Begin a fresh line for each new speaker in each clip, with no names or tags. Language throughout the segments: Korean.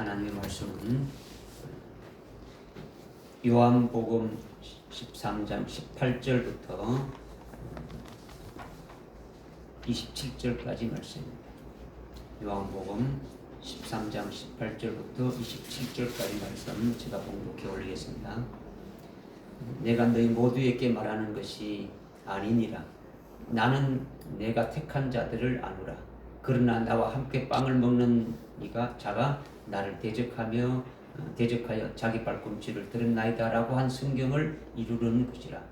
하나님의 말씀은 요한복음 13장 18절부터 27절까지 말씀입니다. 요한복음 13장 18절부터 27절까지 말씀 제가 봉독해 올리겠습니다. 내가 너희 모두에게 말하는 것이 아니니라. 나는 내가 택한 자들을 아노라. 그러나 나와 함께 빵을 먹는 자가 나를 대적하여 자기 발꿈치를 들었나이다 라고 한 성경을 이루는 것이라.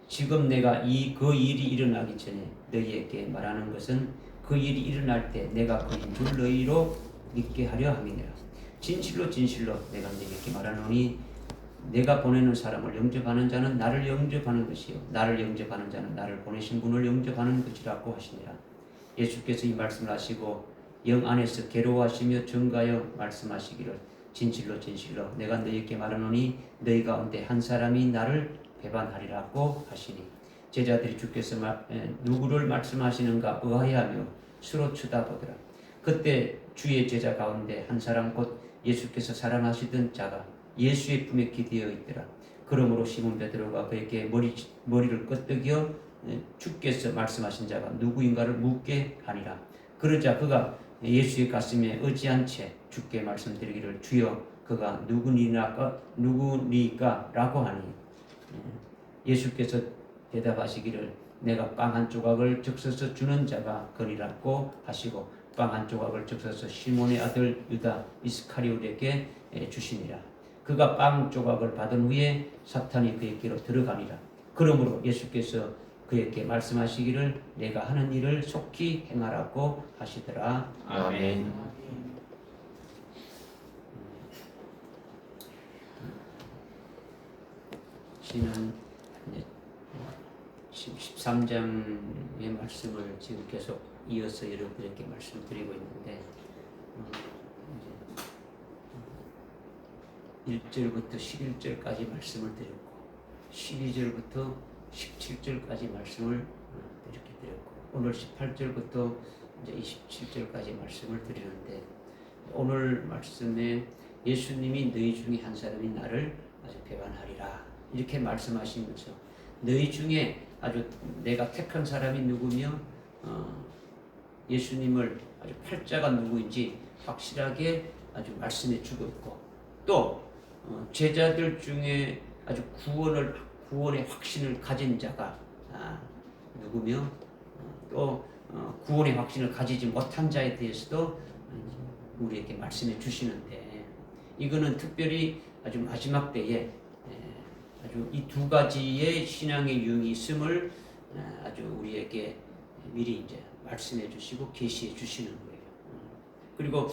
지금 내가 그 일이 일어나기 전에 너희에게 말하는 것은 그 일이 일어날 때 내가 그인 줄 너희로 믿게 하려 함이니라. 진실로 진실로 내가 너희에게 말하노니 내가 보내는 사람을 영접하는 자는 나를 영접하는 것이요 나를 영접하는 자는 나를 보내신 분을 영접하는 것이라고 하시니라. 예수께서 이 말씀을 하시고 영 안에서 괴로워하시며 증가하여 말씀하시기를 진실로 진실로 내가 너희에게 말하노니 너희 가운데 한 사람이 나를 배반하리라고 하시니 제자들이 주께서 누구를 말씀하시는가 의아해하며 서로 쳐다보더라. 그때 주의 제자 가운데 한 사람 곧 예수께서 사랑하시던 자가 예수의 품에 기대어 있더라. 그러므로 시몬 베드로가 그에게 머리를 끄덕여 주께서 말씀하신 자가 누구인가를 묻게 하니라. 그러자 그가 예수의 가슴에 의지한 채 주께 말씀드리기를 주여 그가 누구니까 라고 하니 예수께서 대답하시기를 내가 빵 한 조각을 적셔서 주는 자가 그니라고 하시고 빵 한 조각을 적셔서 시몬의 아들 유다 이스카리ot에게 주시니라. 그가 빵 조각을 받은 후에 사탄이 그에게로 들어가니라. 그러므로 예수께서 그에게 말씀하시기를 내가 하는 일을 속히 행하라고 하시더라.
아멘.
저는 13장의 말씀을 지금 계속 이어서 여러분들에게 말씀드리고 있는데 1절부터 11절까지 말씀을 드렸고 12절부터 17절까지 말씀을 이렇게 드렸고 오늘 18절부터 이제 27절까지 말씀을 드리는데 오늘 말씀에 예수님이 너희 중에 한 사람이 나를 아주 배반하리라 이렇게 말씀하시면서 너희 중에 아주 내가 택한 사람이 누구며 예수님을 아주 팔자가 누구인지 확실하게 아주 말씀해 주고 있고 또 제자들 중에 아주 구원의 확신을 가진 자가 누구며 또 구원의 확신을 가지지 못한 자에 대해서도 우리에게 말씀해 주시는데 이거는 특별히 아주 마지막 때에 아주 이 두 가지의 신앙의 유형이 있음을 아주 우리에게 미리 이제 말씀해 주시고 계시해 주시는 거예요. 그리고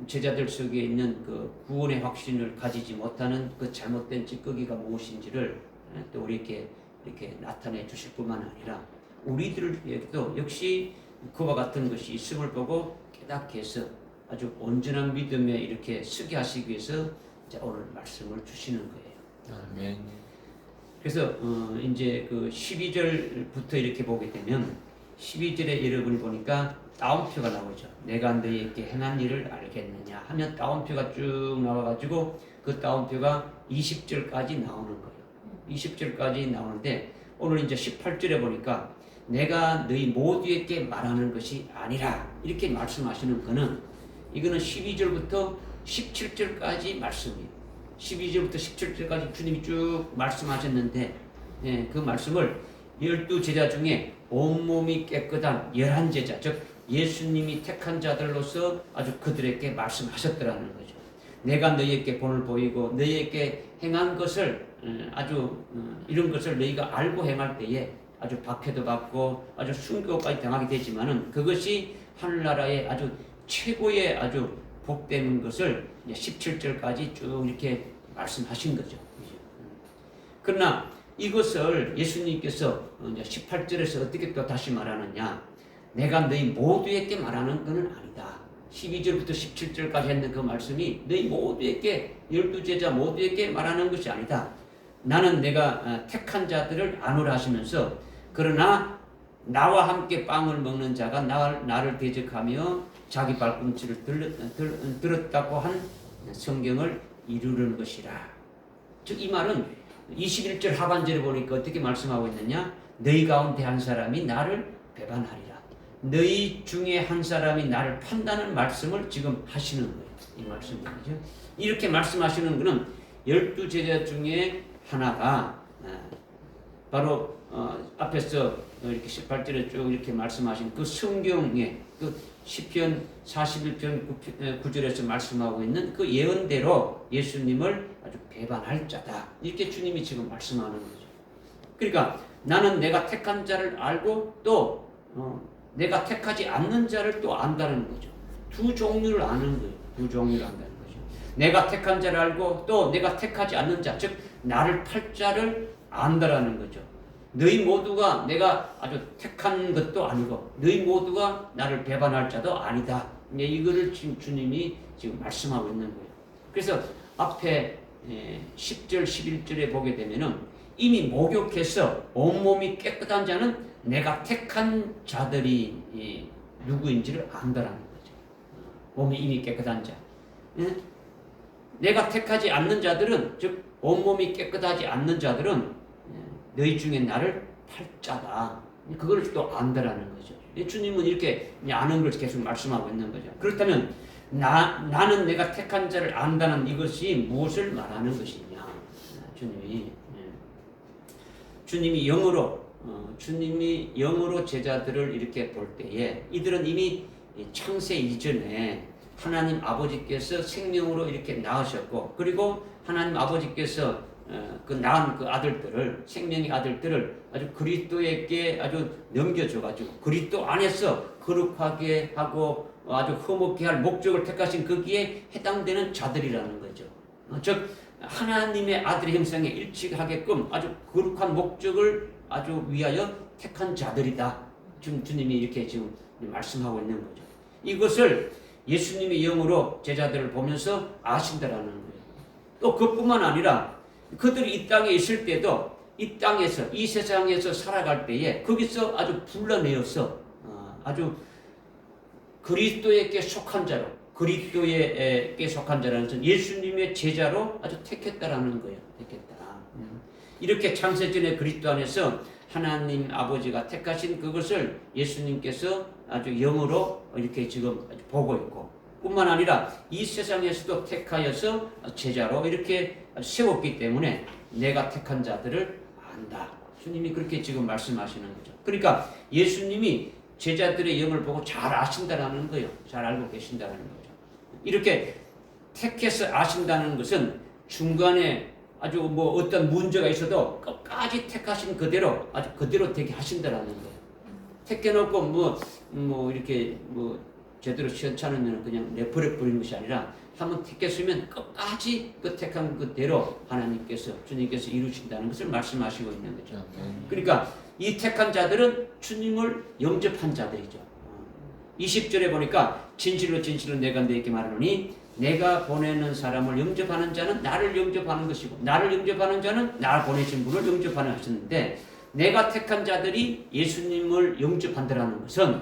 제자들 속에 있는 그 구원의 확신을 가지지 못하는 그 잘못된 찌꺼기가 무엇인지를 또 우리에게 이렇게 나타내 주실 뿐만 아니라 우리들에게도 역시 그와 같은 것이 있음을 보고 깨닫게 해서 아주 온전한 믿음에 이렇게 서게 하시기 위해서 이제 오늘 말씀을 주시는 거예요.
아멘.
그래서 이제 그 12절부터 이렇게 보게 되면 12절에 여러분이 보니까 따옴표가 나오죠. 내가 너희에게 행한 일을 알겠느냐 하면 따옴표가 쭉 나와가지고 그 따옴표가 20절까지 나오는 거예요. 20절까지 나오는데 오늘 이제 18절에 보니까 내가 너희 모두에게 말하는 것이 아니라 이렇게 말씀하시는 거는 이거는 12절부터 17절까지 말씀이에요. 12절부터 17절까지 주님이 쭉 말씀하셨는데 그 말씀을 12제자 중에 온몸이 깨끗한 11제자 즉 예수님이 택한 자들로서 아주 그들에게 말씀하셨더라는 거죠. 내가 너희에게 본을 보이고 너희에게 행한 것을 아주 이런 것을 너희가 알고 행할 때에 아주 박해도 받고 아주 순교까지 당하게 되지만은 그것이 하늘나라의 아주 최고의 아주 복되는 것을 17절까지 쭉 이렇게 말씀하신 거죠. 그러나 이것을 예수님께서 18절에서 어떻게 또 다시 말하느냐 내가 너희 모두에게 말하는 것은 아니다. 12절부터 17절까지 했는 그 말씀이 너희 모두에게 12제자 모두에게 말하는 것이 아니다. 나는 내가 택한 자들을 아노라 하시면서 그러나 나와 함께 빵을 먹는 자가 나를 대적하며 자기 발꿈치를 들었다고 한 성경을 이루는 것이라. 즉 이 말은 21절 하반절에 보니까 어떻게 말씀하고 있느냐? 너희 가운데 한 사람이 나를 배반하리라. 너희 중에 한 사람이 나를 판단하는 말씀을 지금 하시는 거예요. 이 말씀이죠. 이렇게 말씀하시는 것은 12제자 중에 하나가 바로 앞에서 이렇게 18절에 쭉 이렇게 말씀하신 그 성경에 그 시편 41편 9절에서 말씀하고 있는 그 예언대로 예수님을 아주 배반할 자다. 이렇게 주님이 지금 말씀하는 거죠. 그러니까 나는 내가 택한 자를 알고 또 내가 택하지 않는 자를 또 안다는 거죠. 두 종류를 아는 거예요. 두 종류를 안다는 거죠. 내가 택한 자를 알고 또 내가 택하지 않는 자, 즉 나를 팔 자를 안다라는 거죠. 너희 모두가 내가 아주 택한 것도 아니고 너희 모두가 나를 배반할 자도 아니다. 이거를 지금 주님이 지금 말씀하고 있는 거예요. 그래서 앞에 10절, 11절에 보게 되면은 이미 목욕해서 온몸이 깨끗한 자는 내가 택한 자들이 누구인지를 안다라는 거죠. 몸이 이미 깨끗한 자. 내가 택하지 않는 자들은, 즉 온몸이 깨끗하지 않는 자들은 너희 중에 나를 팔 자다. 그걸 또 안다라는 거죠. 주님은 이렇게 아는 걸 계속 말씀하고 있는 거죠. 그렇다면 나는 내가 택한 자를 안다는 이것이 무엇을 말하는 것이냐? 주님이 영으로 제자들을 이렇게 볼 때에 이들은 이미 창세 이전에 하나님 아버지께서 생명으로 이렇게 낳으셨고, 그리고 하나님 아버지께서 그 낳은 그 아들들을, 생명의 아들들을 아주 그리스도에게 아주 넘겨줘가지고 그리스도 안에서 거룩하게 하고 아주 흠없게 할 목적을 택하신 거기에 해당되는 자들이라는 거죠. 즉 하나님의 아들의 형상에 일치하게끔 아주 거룩한 목적을 아주 위하여 택한 자들이다. 지금 주님이 이렇게 지금 말씀하고 있는 거죠. 이것을 예수님의 영으로 제자들을 보면서 아신다라는 거예요. 또 그뿐만 아니라 그들이 이 땅에 있을 때도 이 땅에서, 이 세상에서 살아갈 때에 거기서 아주 불러내어서 아주 그리스도에게 속한 자로, 그리스도에게 속한 자라는 것은 예수님의 제자로 아주 택했다라는 거예요. 택했다. 이렇게 창세전에 그리스도 안에서 하나님 아버지가 택하신 그것을 예수님께서 아주 영으로 이렇게 지금 보고 있고, 뿐만 아니라 이 세상에서도 택하여서 제자로 이렇게 세웠기 때문에 내가 택한 자들을 안다. 주님이 그렇게 지금 말씀하시는 거죠. 그러니까 예수님이 제자들의 영을 보고 잘 아신다라는 거예요. 잘 알고 계신다는 거죠. 이렇게 택해서 아신다는 것은 중간에 아주 뭐 어떤 문제가 있어도 끝까지 택하신 그대로 아주 그대로 되게 하신다라는 거예요. 택해놓고 뭐 이렇게 제대로 시원찮으면 그냥 내버려 버리는 것이 아니라 한번 택했으면 끝까지 그 택한 그대로 하나님께서, 주님께서 이루신다는 것을 말씀하시고 있는 거죠. 그러니까 이 택한 자들은 주님을 영접한 자들이죠. 20절에 보니까 진실로 진실로 내가 너에게 말하노니 내가 보내는 사람을 영접하는 자는 나를 영접하는 것이고 나를 영접하는 자는 나 보내신 분을 영접하는 하셨는데, 내가 택한 자들이 예수님을 영접한다는 것은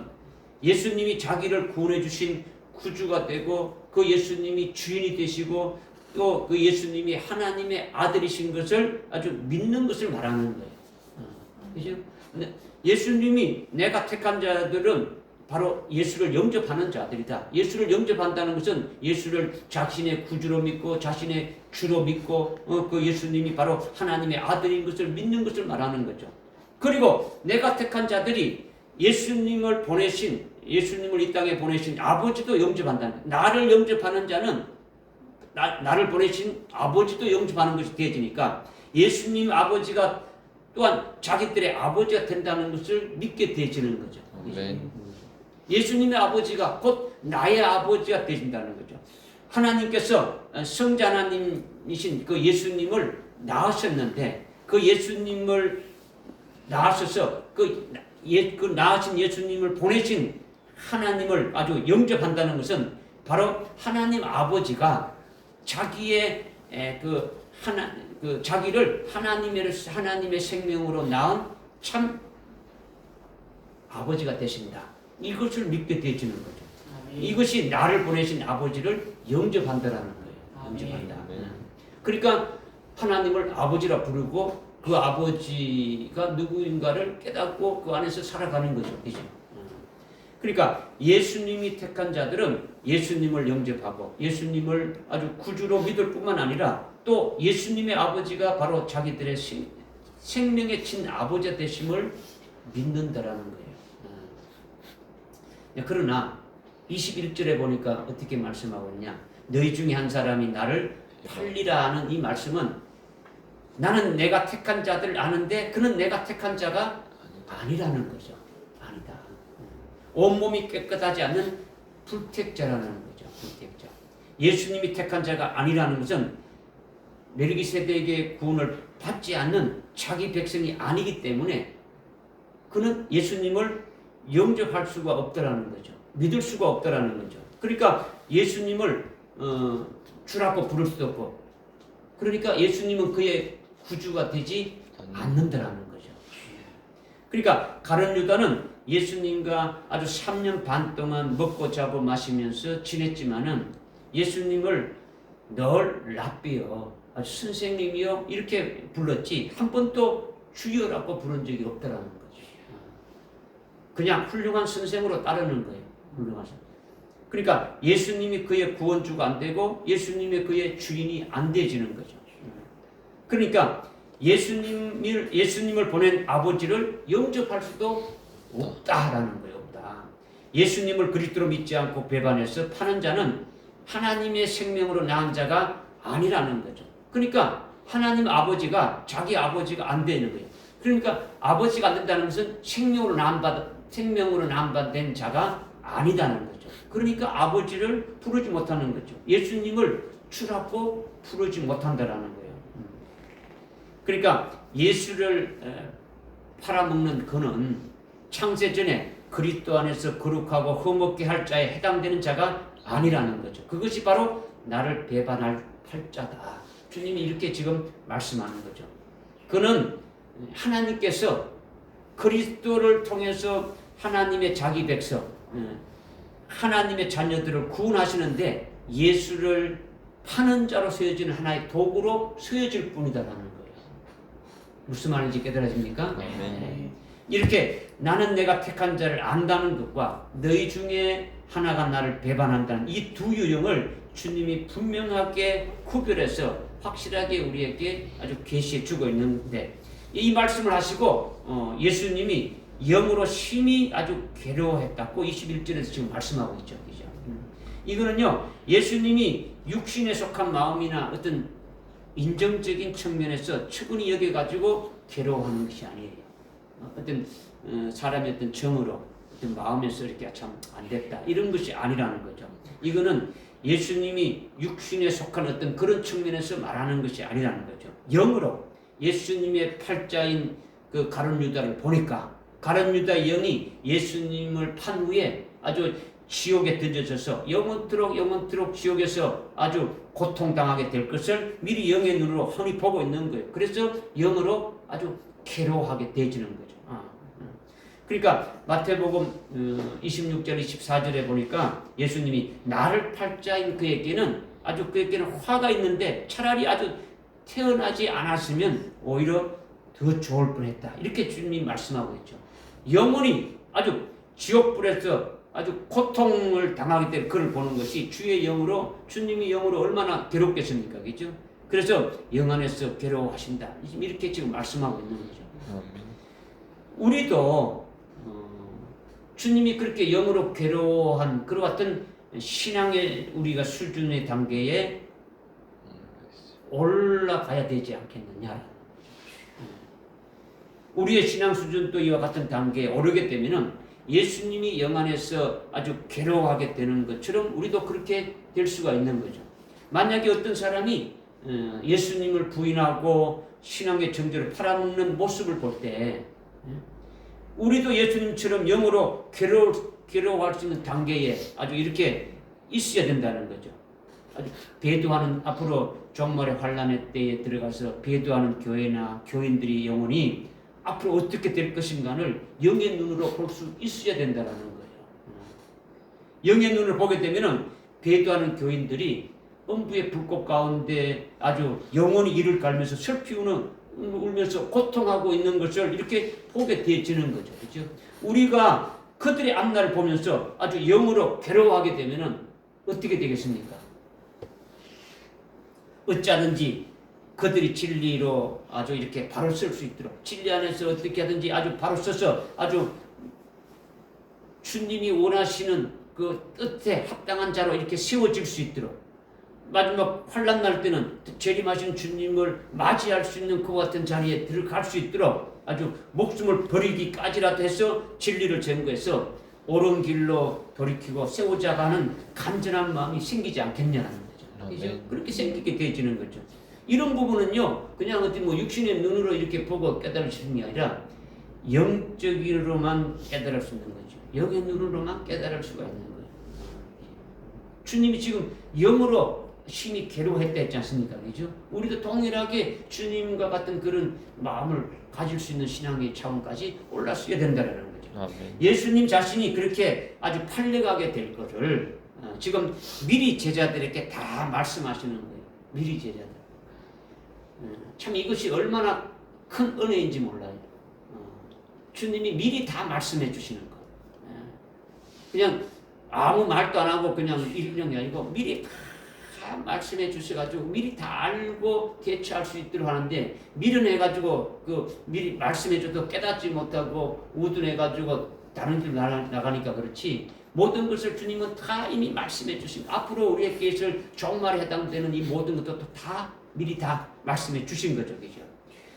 예수님이 자기를 구원해 주신 구주가 되고 그 예수님이 주인이 되시고 또 그 예수님이 하나님의 아들이신 것을 아주 믿는 것을 말하는 거예요. 그죠? 예수님이 내가 택한 자들은 바로 예수를 영접하는 자들이다. 예수를 영접한다는 것은 예수를 자신의 구주로 믿고 자신의 주로 믿고 그 예수님이 바로 하나님의 아들인 것을 믿는 것을 말하는 거죠. 그리고 내가 택한 자들이 예수님을 이 땅에 보내신 아버지도 영접한다는 거예요. 나를 영접하는 자는 나를 보내신 아버지도 영접하는 것이 되어지니까 예수님 아버지가 또한 자기들의 아버지가 된다는 것을 믿게 되어지는 거죠. 예수님의 아버지가 곧 나의 아버지가 되신다는 거죠. 하나님께서 성자 하나님이신 그 예수님을 낳으셨는데 그 예수님을 낳으셔서 그 낳으신 예수님을 보내신 하나님을 아주 영접한다는 것은 바로 하나님 아버지가 자기의 자기를 하나님의 생명으로 낳은 참 아버지가 되신다. 이것을 믿게 되어지는 거죠. 이것이 나를 보내신 아버지를 영접한다라는 거예요. 영접한다. 그러니까 하나님을 아버지라 부르고 그 아버지가 누구인가를 깨닫고 그 안에서 살아가는 거죠. 그죠? 그러니까 예수님이 택한 자들은 예수님을 영접하고 예수님을 아주 구주로 믿을 뿐만 아니라 또 예수님의 아버지가 바로 자기들의 생명의 친아버지 되심을 믿는다라는 거예요. 그러나 21절에 보니까 어떻게 말씀하고 있냐? 너희 중에 한 사람이 나를 팔리라 하는 이 말씀은 나는 내가 택한 자들 아는데 그는 내가 택한 자가 아니라는 거죠. 아니다. 온몸이 깨끗하지 않는 불택자라는 거죠. 불택자. 예수님이 택한 자가 아니라는 것은 멜기세덱의 구원을 받지 않는 자기 백성이 아니기 때문에 그는 예수님을 영접할 수가 없다라는 거죠. 믿을 수가 없다라는 거죠. 그러니까 예수님을 주라고 부를 수도 없고, 그러니까 예수님은 그의 구주가 되지 않는다라는 거죠. 그러니까 가룟 유다는 예수님과 아주 3년 반 동안 먹고 자고 마시면서 지냈지만은 예수님을 늘 랍비여, 아주 선생님이여 이렇게 불렀지 한 번도 주여라고 부른 적이 없다라는 거죠. 그냥 훌륭한 선생으로 따르는 거예요. 훌륭한 선생. 그러니까 예수님이 그의 구원주가 안 되고 예수님이 그의 주인이 안 되지는 거죠. 그러니까 예수님을 보낸 아버지를 영접할 수도 없다라는 거예요. 없다. 예수님을 그리스도로 믿지 않고 배반해서 파는 자는 하나님의 생명으로 낳은 자가 아니라는 거죠. 그러니까 하나님 아버지가 자기 아버지가 안 되는 거예요. 그러니까 아버지가 안 된다는 것은 생명으로 낳은 자가 아니다는 거죠. 그러니까 아버지를 부르지 못하는 거죠. 예수님을 주라고 부르지 못한다라는 거예요. 그러니까 예수를 팔아먹는 그는 창세전에 그리스도 안에서 거룩하고 흠없게 할 자에 해당되는 자가 아니라는 거죠. 그것이 바로 나를 배반할 자다. 주님이 이렇게 지금 말씀하는 거죠. 그는 하나님께서 그리스도를 통해서 하나님의 자기 백성, 하나님의 자녀들을 구원하시는데 예수를 파는 자로 쓰여지는 하나의 도구로 쓰여질 뿐이다라는 거예요. 무슨 말인지 깨달아집니까? 네. 이렇게 나는 내가 택한 자를 안다는 것과 너희 중에 하나가 나를 배반한다는 이 두 유형을 주님이 분명하게 구별해서 확실하게 우리에게 아주 계시해 주고 있는데, 이 말씀을 하시고 예수님이 영으로 심히 아주 괴로워했다고 21절에서 지금 말씀하고 있죠. 그죠? 이거는요, 예수님이 육신에 속한 마음이나 어떤 인정적인 측면에서 측은히 여겨가지고 괴로워하는 것이 아니에요. 어떤 사람의 어떤 정으로 어떤 마음에서 이렇게 참 안 됐다 이런 것이 아니라는 거죠. 이거는 예수님이 육신에 속한 어떤 그런 측면에서 말하는 것이 아니라는 거죠. 영으로 예수님의 팔자인 그 가룟 유다를 보니까 가룟 유다의 영이 예수님을 판 후에 아주 지옥에 던져져서 영원토록 지옥에서 아주 고통당하게 될 것을 미리 영의 눈으로 흔히 보고 있는 거예요. 그래서 영으로 아주 괴로워하게 되지는 거죠. 그러니까 마태복음 26절 24절에 보니까 예수님이 나를 팔자인 그에게는 화가 있는데 차라리 아주 태어나지 않았으면 오히려 더 좋을 뻔했다. 이렇게 주님이 말씀하고 있죠. 영혼이 아주 지옥불에서 아주 고통을 당하기 때문에 그를 보는 것이 주의 영으로, 주님이 영으로 얼마나 괴롭겠습니까? 그죠? 그래서 영 안에서 괴로워하신다. 이렇게 지금 말씀하고 있는 거죠. 우리도 주님이 그렇게 영으로 괴로워한 그런 같은 신앙의 우리가 수준의 단계에 올라가야 되지 않겠느냐. 우리의 신앙 수준도 이와 같은 단계에 오르게 되면은 예수님이 영 안에서 아주 괴로워하게 되는 것처럼 우리도 그렇게 될 수가 있는 거죠. 만약에 어떤 사람이 예수님을 부인하고 신앙의 정죄를 팔아먹는 모습을 볼 때 우리도 예수님처럼 영으로 괴로워할 수 있는 단계에 아주 이렇게 있어야 된다는 거죠. 아주 배도하는, 앞으로 종말의 환란의 때에 들어가서 배도하는 교회나 교인들이 영혼이 앞으로 어떻게 될 것인가를 영의 눈으로 볼 수 있어야 된다는 거예요. 영의 눈을 보게 되면은 배도하는 교인들이 음부의 불꽃 가운데 아주 영원히 이를 갈면서 슬피 울면서 고통하고 있는 것을 이렇게 보게 되어지는 거죠. 그렇죠? 우리가 그들의 앞날을 보면서 아주 영으로 괴로워하게 되면은 어떻게 되겠습니까? 어찌하든지 그들이 진리로 아주 이렇게 바로 쓸 수 있도록 진리 안에서 어떻게 하든지 아주 바로 써서 아주 주님이 원하시는 그 뜻에 합당한 자로 이렇게 세워질 수 있도록 마지막 환난 날 때는 재림하신 주님을 맞이할 수 있는 그와 같은 자리에 들어갈 수 있도록 아주 목숨을 버리기까지라도 해서 진리를 전거해서 옳은 길로 돌이키고 세우자가 하는 간절한 마음이 생기지 않겠냐는 거죠. 그죠? 그렇게 생기게 되어지는 거죠. 이런 부분은요, 그냥 어디 뭐 육신의 눈으로 이렇게 보고 깨달을 수 있는 게 아니라 영적으로만 깨달을 수 있는 거죠. 영의 눈으로만 깨달을 수가 있는 거예요. 주님이 지금 영으로 심히 괴로워했다 했지 않습니까? 그죠? 우리도 동일하게 주님과 같은 그런 마음을 가질 수 있는 신앙의 차원까지 올라서야 된다는 거죠. 아멘. 예수님 자신이 그렇게 아주 팔려가게 될 것을 지금 미리 제자들에게 다 말씀하시는 거예요. 미리 제자들. 참 이것이 얼마나 큰 은혜인지 몰라요. 주님이 미리 다 말씀해 주시는 거. 그냥 아무 말도 안 하고 그냥 이런 게 아니고 미리 다 말씀해 주셔가지고 미리 다 알고 대처할 수 있도록 하는데 미련해가지고 그 미리 말씀해줘도 깨닫지 못하고 우둔해가지고 다른 길로 나가니까 그렇지 모든 것을 주님은 다 이미 말씀해 주신 앞으로 우리에게 있을 종말에 해당되는 이 모든 것도 다 미리 다 말씀해 주신 거죠. 그죠?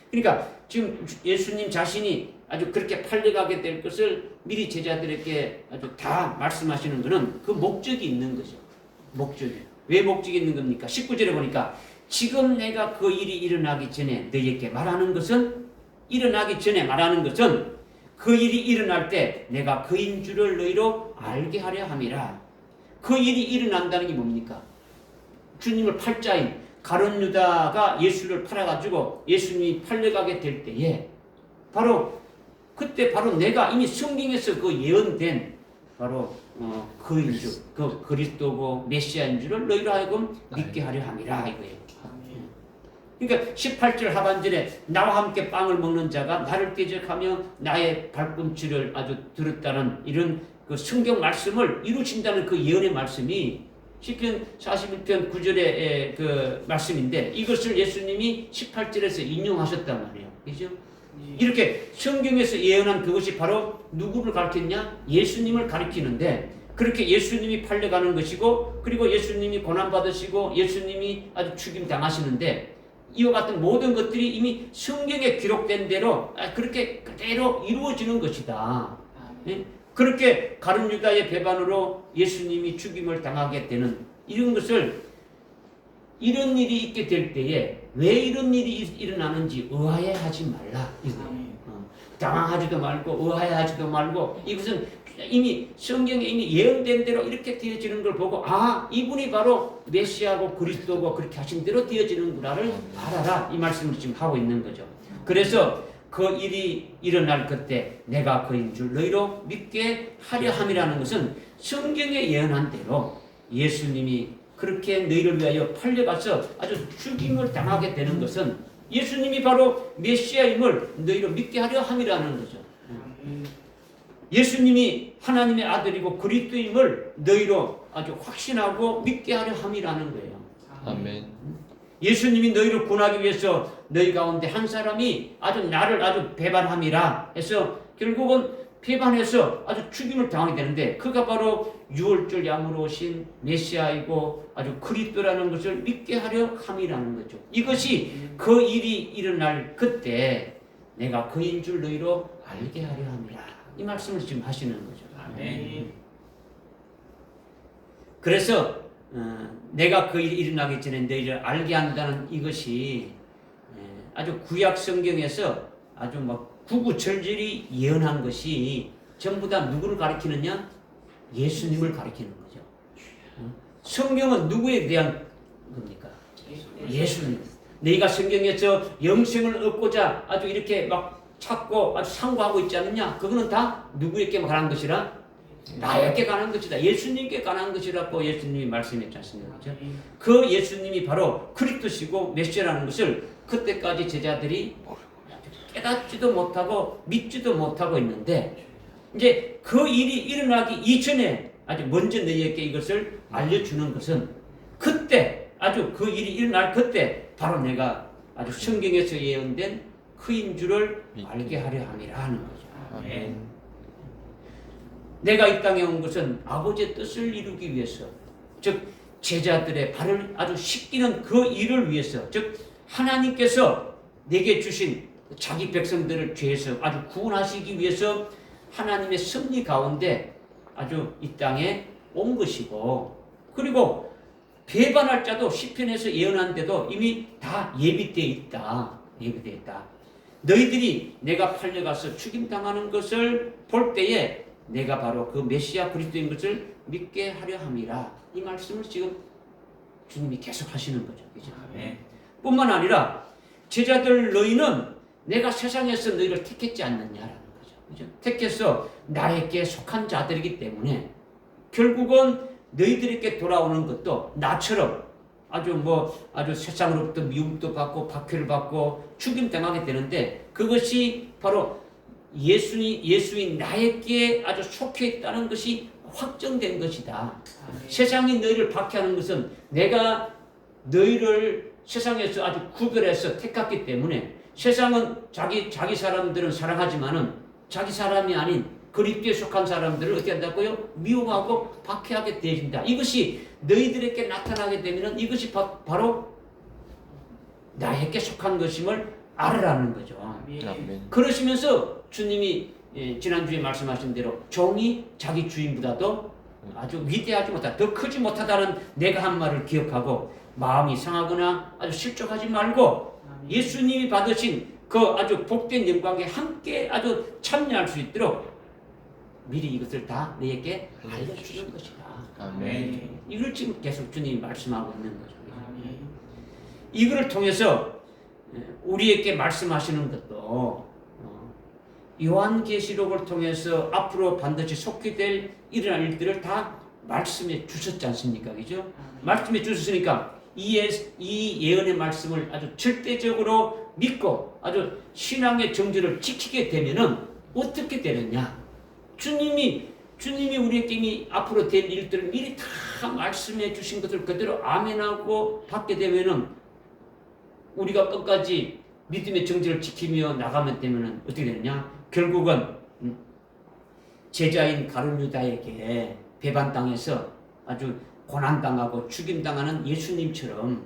그러니까 지금 예수님 자신이 아주 그렇게 팔려가게 될 것을 미리 제자들에게 아주 다 말씀하시는 것은 그 목적이 있는 거죠. 목적이. 왜 목적이 있는 겁니까? 19절에 보니까 지금 내가 그 일이 일어나기 전에 너희에게 말하는 것은 일어나기 전에 말하는 것은 그 일이 일어날 때 내가 그인 줄을 너희로 알게 하려 함이라. 그 일이 일어난다는 게 뭡니까? 주님을 팔자인 가룟 유다가 예수를 팔아가지고 예수님이 팔려가게 될 때에 그때 바로 내가 이미 성경에서 그 예언된 바로 그인 줄, 그 그리스도고 메시아인 줄을 너희로 하여금 믿게 하려 함이라 이거예요. 그러니까 18절 하반절에 나와 함께 빵을 먹는 자가 나를 대적하며 나의 발꿈치를 아주 들었다는 이런 그 성경 말씀을 이루신다는 그 예언의 말씀이 시편 41편 9절의 그 말씀인데 이것을 예수님이 18절에서 인용하셨단 말이에요. 그죠? 이렇게 성경에서 예언한 그것이 바로 누구를 가리켰냐? 예수님을 가리키는데 그렇게 예수님이 팔려가는 것이고 그리고 예수님이 고난받으시고 예수님이 아주 죽임 당하시는데 이와 같은 모든 것들이 이미 성경에 기록된 대로 그렇게 그대로 이루어지는 것이다. 그렇게 가룟 유다의 배반으로 예수님이 죽임을 당하게 되는 이런 것을 이런 일이 있게 될 때에 왜 이런 일이 일어나는지 의아해하지 말라 이거예요. 당황하지도 말고 의아해하지도 말고 이것은 이미 성경에 이미 예언된 대로 이렇게 되어지는 걸 보고 이분이 바로 메시아고 그리스도고 그렇게 하신 대로 되어지는구나를 알아라 이 말씀을 지금 하고 있는 거죠. 그래서 그 일이 일어날 그때 내가 그인 줄 너희로 믿게 하려 함이라는 것은 성경에 예언한 대로 예수님이 그렇게 너희를 위하여 팔려가서 아주 죽임을 당하게 되는 것은 예수님이 바로 메시아임을 너희로 믿게 하려 함이라는 거죠. 예수님이 하나님의 아들이고 그리스도임을 너희로 아주 확신하고 믿게 하려 함이라는 거예요. 아멘. 예수님이 너희를 구원하기 위해서 너희 가운데 한 사람이 나를 아주 배반함이라 해서 결국은 배반해서 아주 죽임을 당하게 되는데 그가 바로 유월절 양으로 오신 메시아이고 아주 그리스도라는 것을 믿게 하려 함이라는 거죠. 이것이 그 일이 일어날 그때 내가 그인 줄 너희로 알게 하려 함이라 이 말씀을 지금 하시는 거죠. 아멘. 그래서 내가 그 일이 일어나기 전에 너희를 알게 한다는 이것이 아주 구약 성경에서 아주 막 구구절절히 예언한 것이 전부 다 누구를 가리키느냐? 예수님을 가리키는 거죠. 성경은 누구에 대한 겁니까? 예수님. 너희가 성경에서 영생을 얻고자 아주 이렇게 막 찾고 아주 상고하고 있지 않느냐? 그거는 다 누구에게 말한 것이라? 나에게 관한 것이다. 예수님께 관한 것이라고 예수님이 말씀했지 않습니까? 그렇죠? 그 예수님이 바로 그리스도시고 메시아라는 것을 그때까지 제자들이 깨닫지도 못하고 믿지도 못하고 있는데 이제 그 일이 일어나기 이전에 아주 먼저 너희에게 이것을 알려주는 것은 그때 아주 그 일이 일어날 그때 바로 내가 아주 성경에서 예언된 그인 줄을 알게 하려 함이라 하는 거죠.
아멘.
내가 이 땅에 온 것은 아버지의 뜻을 이루기 위해서, 즉 제자들의 발을 아주 씻기는 그 일을 위해서, 즉 하나님께서 내게 주신 자기 백성들을 죄에서 아주 구원하시기 위해서 하나님의 섭리 가운데 아주 이 땅에 온 것이고, 그리고 배반할 자도 시편에서 예언한 데도 이미 다 예비되어 있다. 예비되어 있다. 너희들이 내가 팔려가서 죽임당하는 것을 볼 때에 내가 바로 그 메시아 그리스도인 것을 믿게 하려 함이라. 이 말씀을 지금 주님이 계속 하시는 거죠. 그죠?
네.
뿐만 아니라 제자들 너희는 내가 세상에서 너희를 택했지 않느냐라는 거죠. 그죠? 택해서 나에게 속한 자들이기 때문에 결국은 너희들에게 돌아오는 것도 나처럼 아주 세상으로부터 미움도 받고 박해를 받고 죽임당하게 되는데 그것이 바로 예수인 나에게 아주 속해 있다는 것이 확정된 것이다. 세상이 너희를 박해하는 것은 내가 너희를 세상에서 아주 구별해서 택했기 때문에 세상은 자기 사람들은 사랑하지만은 자기 사람이 아닌 그리스도에 속한 사람들을 어떻게 한다고요? 미워하고 박해하게 되어진다. 이것이 너희들에게 나타나게 되면은 이것이 바로 나에게 속한 것임을 알으라는 거죠.
아멘.
그러시면서 주님이 지난주에 말씀하신 대로 종이 자기 주인보다도 아주 위대하지 못하다, 더 크지 못하다는 내가 한 말을 기억하고 마음이 상하거나 아주 실족하지 말고 예수님이 받으신 그 아주 복된 영광에 함께 아주 참여할 수 있도록 미리 이것을 다 너에게 알려주는 것이다.
아멘.
이걸 지금 계속 주님이 말씀하고 있는 거죠. 이거를 통해서 우리에게 말씀하시는 것도 요한계시록을 통해서 앞으로 반드시 속히 될 일어날 일들을 다 말씀해 주셨지 않습니까? 그죠? 말씀해 주셨으니까 이 예언의 말씀을 아주 절대적으로 믿고 아주 신앙의 정절을 지키게 되면은 어떻게 되느냐? 주님이 우리에게 이미 앞으로 될 일들을 미리 다 말씀해 주신 것을 그대로 아멘하고 받게 되면은 우리가 끝까지 믿음의 정절을 지키며 나가면 되면은 어떻게 되느냐? 결국은 제자인 가룟유다에게 배반당해서 아주 고난당하고 죽임당하는 예수님처럼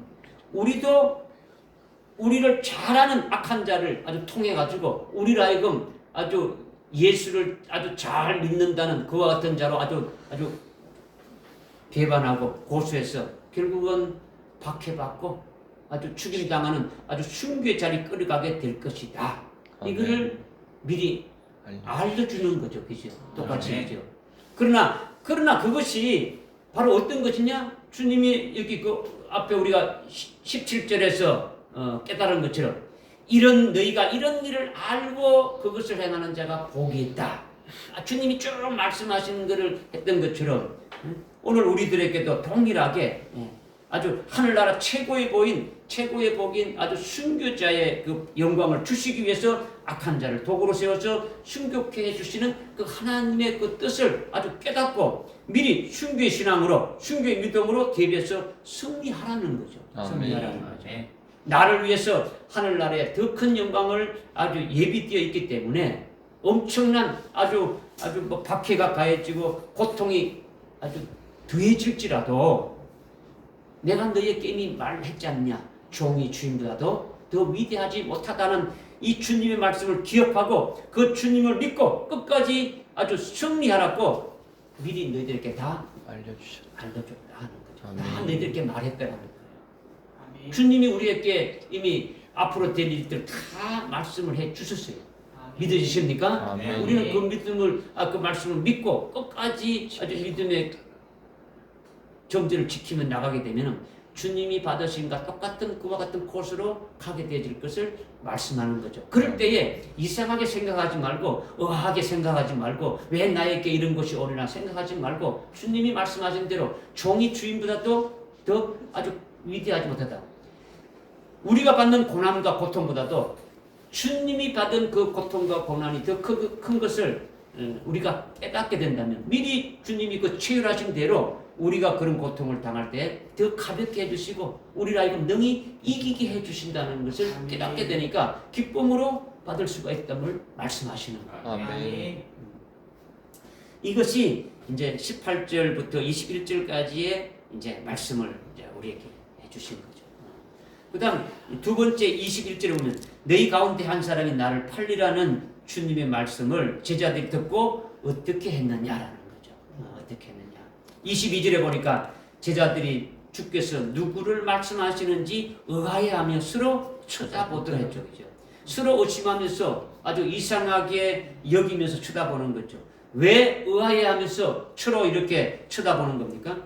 우리도 우리를 잘 아는 악한 자를 아주 통해가지고 우리를 하여금 아주 예수를 아주 잘 믿는다는 그와 같은 자로 아주 배반하고 고소해서 결국은 박해받고 아주 죽임당하는 아주 순교의 자리 끌어가게 될 것이다. 이거를 미리 알려주는 거죠. 그죠? 똑같이 그죠? 그러나 그것이 바로 어떤 것이냐? 주님이 여기 그 앞에 우리가 17절에서 깨달은 것처럼 너희가 이런 일을 알고 그것을 행하는 자가 복이 있다. 주님이 쭉 말씀하시는 것을 했던 것처럼 오늘 우리들에게도 동일하게 아주 하늘나라 최고의 복인 아주 순교자의 그 영광을 주시기 위해서 악한 자를 도구로 세워서 순교케 해주시는 그 하나님의 그 뜻을 아주 깨닫고 미리 순교의 신앙으로 순교의 믿음으로 대비해서 승리하라는 거죠. 승리하라는 거죠. 나를 위해서 하늘나라에 더 큰 영광을 아주 예비되어 있기 때문에 엄청난 아주 뭐 박해가 가해지고 고통이 아주 더해질지라도 내가 너희에게 이미 말했지 않냐? 종이 주인보다도 더 위대하지 못하다는 이 주님의 말씀을 기억하고 그 주님을 믿고 끝까지 아주 승리하라고 미리 너희들에게 다 알려줬다는 거죠. 다 너희들에게 말했다는 거예요. 주님이 우리에게 이미 앞으로 될 일들 다 말씀을 해 주셨어요. 믿어지십니까?
아멘.
우리는 그 말씀을 믿고 끝까지 아주 믿음의 정죄를 지키며 나가게 되면 주님이 받으신가 똑같은 그와 같은 코스로 가게 되질 것을 말씀하는 거죠. 그럴 때에 이상하게 생각하지 말고 의아하게 생각하지 말고 왜 나에게 이런 것이 오려나 생각하지 말고 주님이 말씀하신 대로 종이 주인보다도 더 아주 위대하지 못하다. 우리가 받는 고난과 고통보다도 주님이 받은 그 고통과 고난이 더 큰 것을 우리가 깨닫게 된다면 미리 주님이 그 체휼하신 대로 우리가 그런 고통을 당할 때 더 가볍게 해주시고 우리를 하여금 능히 이기게 해주신다는 것을 깨닫게 되니까 기쁨으로 받을 수가 있다는 말씀하시는 거예요.
아멘.
이것이 이제 18절부터 21절까지의 이제 말씀을 이제 우리에게 해주신 거죠. 그다음 두 번째 21절에 보면 너희 가운데 한 사람이 나를 팔리라는 주님의 말씀을 제자들이 듣고 어떻게 했느냐라는 거죠. 어떻게 했느냐. 22절에 보니까 제자들이 주께서 누구를 말씀하시는지 의아해하며 서로 쳐다보더라 했죠. 그죠? 서로 의심하면서 아주 이상하게 여기면서 쳐다보는 거죠. 왜 의아해하면서 서로 이렇게 쳐다보는 겁니까?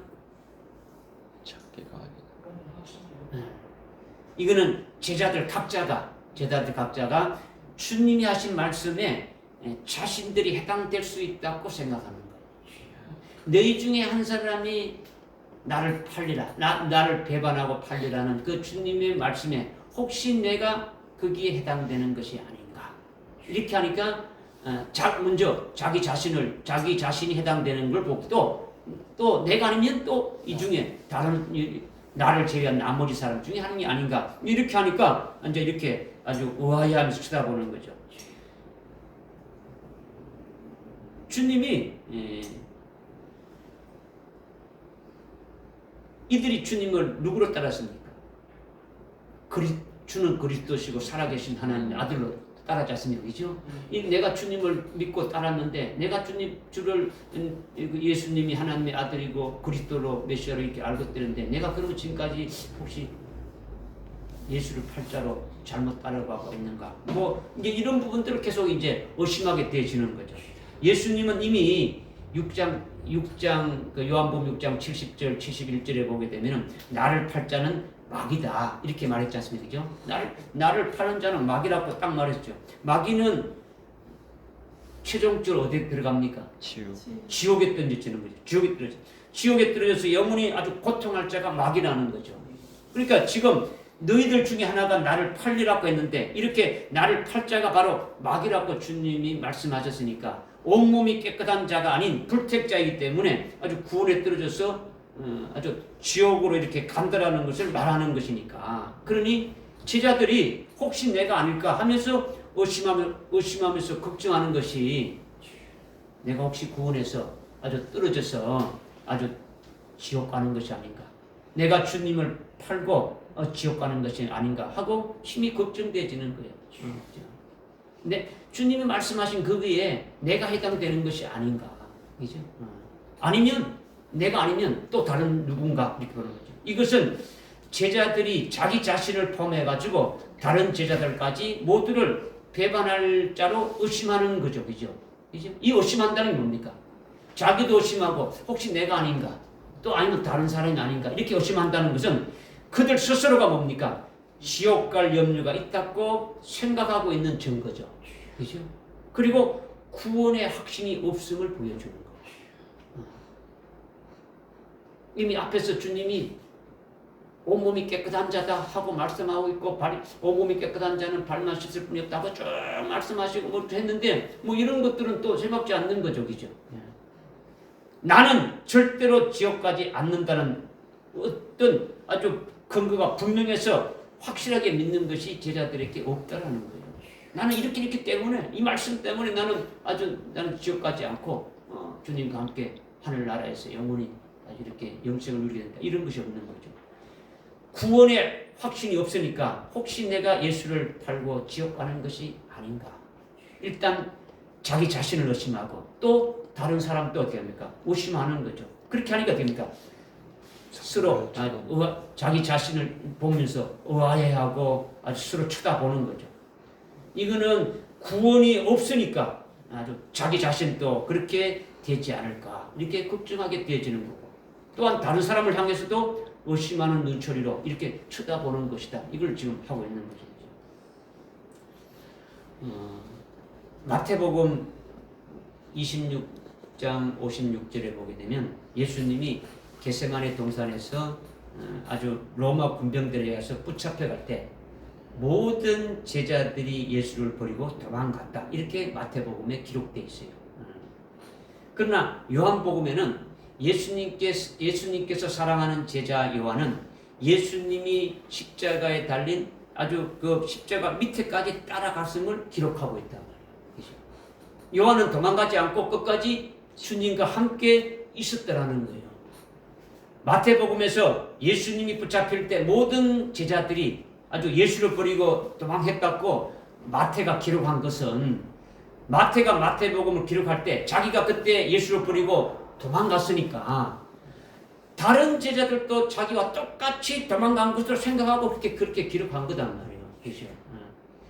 이거는 제자들 각자가 주님이 하신 말씀에 자신들이 해당될 수 있다고 생각하는 거예요. 너희 중에 한 사람이 나를 팔리라, 나를 배반하고 팔리라는 그 주님의 말씀에 혹시 내가 거기에 해당되는 것이 아닌가? 이렇게 하니까 먼저 자기 자신이 해당되는 걸 보고 또 내가 아니면 또 이 중에 다른 나를 제외한 나머지 사람 중에 하는 게 아닌가? 이렇게 하니까 이제 이렇게 아주 의아해하면서 쳐다보는 거죠. 주님이 이들이 주님을 누구로 따랐습니까? 주는 그리스도시고 살아계신 하나님의 아들로 따르지 않습니까? 그죠? 내가 주님을 믿고 따랐는데 내가 주를 예수님이 하나님의 아들이고 그리스도로 메시아로 이렇게 알고 있는데 내가 그러면 지금까지 혹시 예수를 팔자로 잘못 따라가고 있는가? 뭐 이제 이런 부분들을 계속 이제 의심하게 되어지는 거죠. 예수님은 이미 6장 그 요한복음 6장 70절 71절에 보게 되면은 나를 팔 자는 마귀다 이렇게 말했지 않습니까? 그죠? 나를 파는 자는 마귀라고 딱 말했죠. 마귀는 최종적으로 어디에 들어갑니까? 지옥에 던져지는 거죠. 지옥에 떨어져서 영혼이 아주 고통할 자가 마귀라는 거죠. 그러니까 지금 너희들 중에 하나가 나를 팔리라고 했는데 이렇게 나를 팔 자가 바로 마귀라고 주님이 말씀하셨으니까 온몸이 깨끗한 자가 아닌 불택자이기 때문에 아주 구원에 떨어져서 아주 지옥으로 이렇게 간다라는 것을 말하는 것이니까 그러니 제자들이 혹시 내가 아닐까 하면서 의심하면서 걱정하는 것이 내가 혹시 구원해서 아주 떨어져서 아주 지옥 가는 것이 아닌가 내가 주님을 팔고 지옥 가는 것이 아닌가 하고 심히 걱정되어지는 거예요. 근데 주님이 말씀하신 거기에 내가 해당되는 것이 아닌가 그죠? 내가 아니면 또 다른 누군가 이렇게 보는 거죠. 이것은 제자들이 자기 자신을 포함해가지고 다른 제자들까지 모두를 배반할 자로 의심하는 거죠. 그죠? 이 의심한다는 게 뭡니까? 자기도 의심하고 혹시 내가 아닌가 또 아니면 다른 사람이 아닌가 이렇게 의심한다는 것은 그들 스스로가 뭡니까? 지옥 갈 염려가 있다고 생각하고 있는 증거죠. 그죠? 그리고 구원의 확신이 없음을 보여주는 거예요. 이미 앞에서 주님이 온몸이 깨끗한 자다 하고 말씀하고 있고 온몸이 깨끗한 자는 발만 씻을 뿐이 없다고 쭉 말씀하시고 뭐 했는데 뭐 이런 것들은 또 생각지 않는 거죠. 그죠? 나는 절대로 지옥 가지 않는다는 어떤 아주 근거가 분명해서 확실하게 믿는 것이 제자들에게 없다라는 거예요. 나는 이렇게 때문에 이 말씀 때문에 나는 지옥 가지 않고 주님과 함께 하늘나라에서 영원히 이렇게 영생을 누리게 된다. 이런 것이 없는 거죠. 구원의 확신이 없으니까 혹시 내가 예수를 팔고 지옥 가는 것이 아닌가. 일단 자기 자신을 의심하고 또 다른 사람도 어떻게 합니까? 의심하는 거죠. 그렇게 하니까 됩니까? 스스로 자기 자신을 보면서 의아해하고 아주 서로 쳐다보는 거죠. 이거는 구원이 없으니까 아주 자기 자신도 그렇게 되지 않을까 이렇게 걱정하게 되어지는 거고 또한 다른 사람을 향해서도 의심하는 눈초리로 이렇게 쳐다보는 것이다. 이걸 지금 하고 있는 거죠. 마태복음 26장 56절에 보게 되면 예수님이 겟세마네 동산에서 아주 로마 군병들에 의해서 붙잡혀갈 때 모든 제자들이 예수를 버리고 도망갔다. 이렇게 마태복음에 기록되어 있어요. 그러나 요한복음에는 예수님께서 사랑하는 제자 요한은 예수님이 십자가에 달린 아주 그 십자가 밑에까지 따라갔음을 기록하고 있단 말이에요. 요한은 도망가지 않고 끝까지 주님과 함께 있었다라는 거예요. 마태복음에서 예수님이 붙잡힐 때 모든 제자들이 아주 예수를 버리고 도망했다고 마태가 기록한 것은 마태가 마태복음을 기록할 때 자기가 그때 예수를 버리고 도망갔으니까 다른 제자들도 자기와 똑같이 도망간 것으로 생각하고 그렇게 기록한 거단 말이에요. 그렇죠?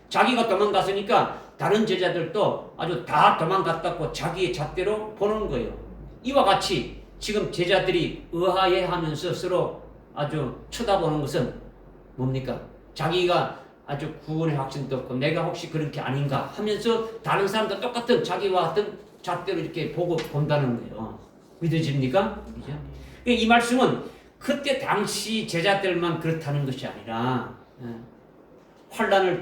자기가 도망갔으니까 다른 제자들도 아주 다 도망갔다고 자기의 잣대로 보는 거예요. 이와 같이 지금 제자들이 의아해하면서 서로 아주 쳐다보는 것은 뭡니까? 자기가 아주 구원의 확신도 없고 내가 혹시 그렇게 아닌가 하면서 다른 사람도 똑같은 자기와 같은 잣대로 이렇게 보고 본다는 거예요. 믿어집니까? 그죠? 이 말씀은 그때 당시 제자들만 그렇다는 것이 아니라 환란을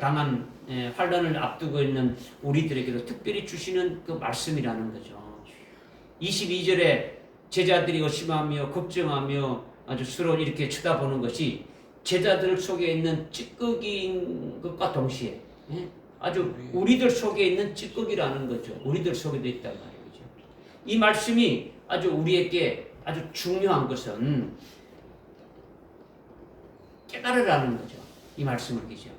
앞두고 있는 우리들에게도 특별히 주시는 그 말씀이라는 거죠. 22절에 제자들이 의심하며 걱정하며 아주 서로 이렇게 쳐다보는 것이 제자들 속에 있는 찌꺼기인 것과 동시에 아주 우리들 속에 있는 찌꺼기라는 거죠. 우리들 속에도 있단 말이죠. 이 말씀이 아주 우리에게 아주 중요한 것은 깨달으라는 거죠. 이 말씀을 그죠.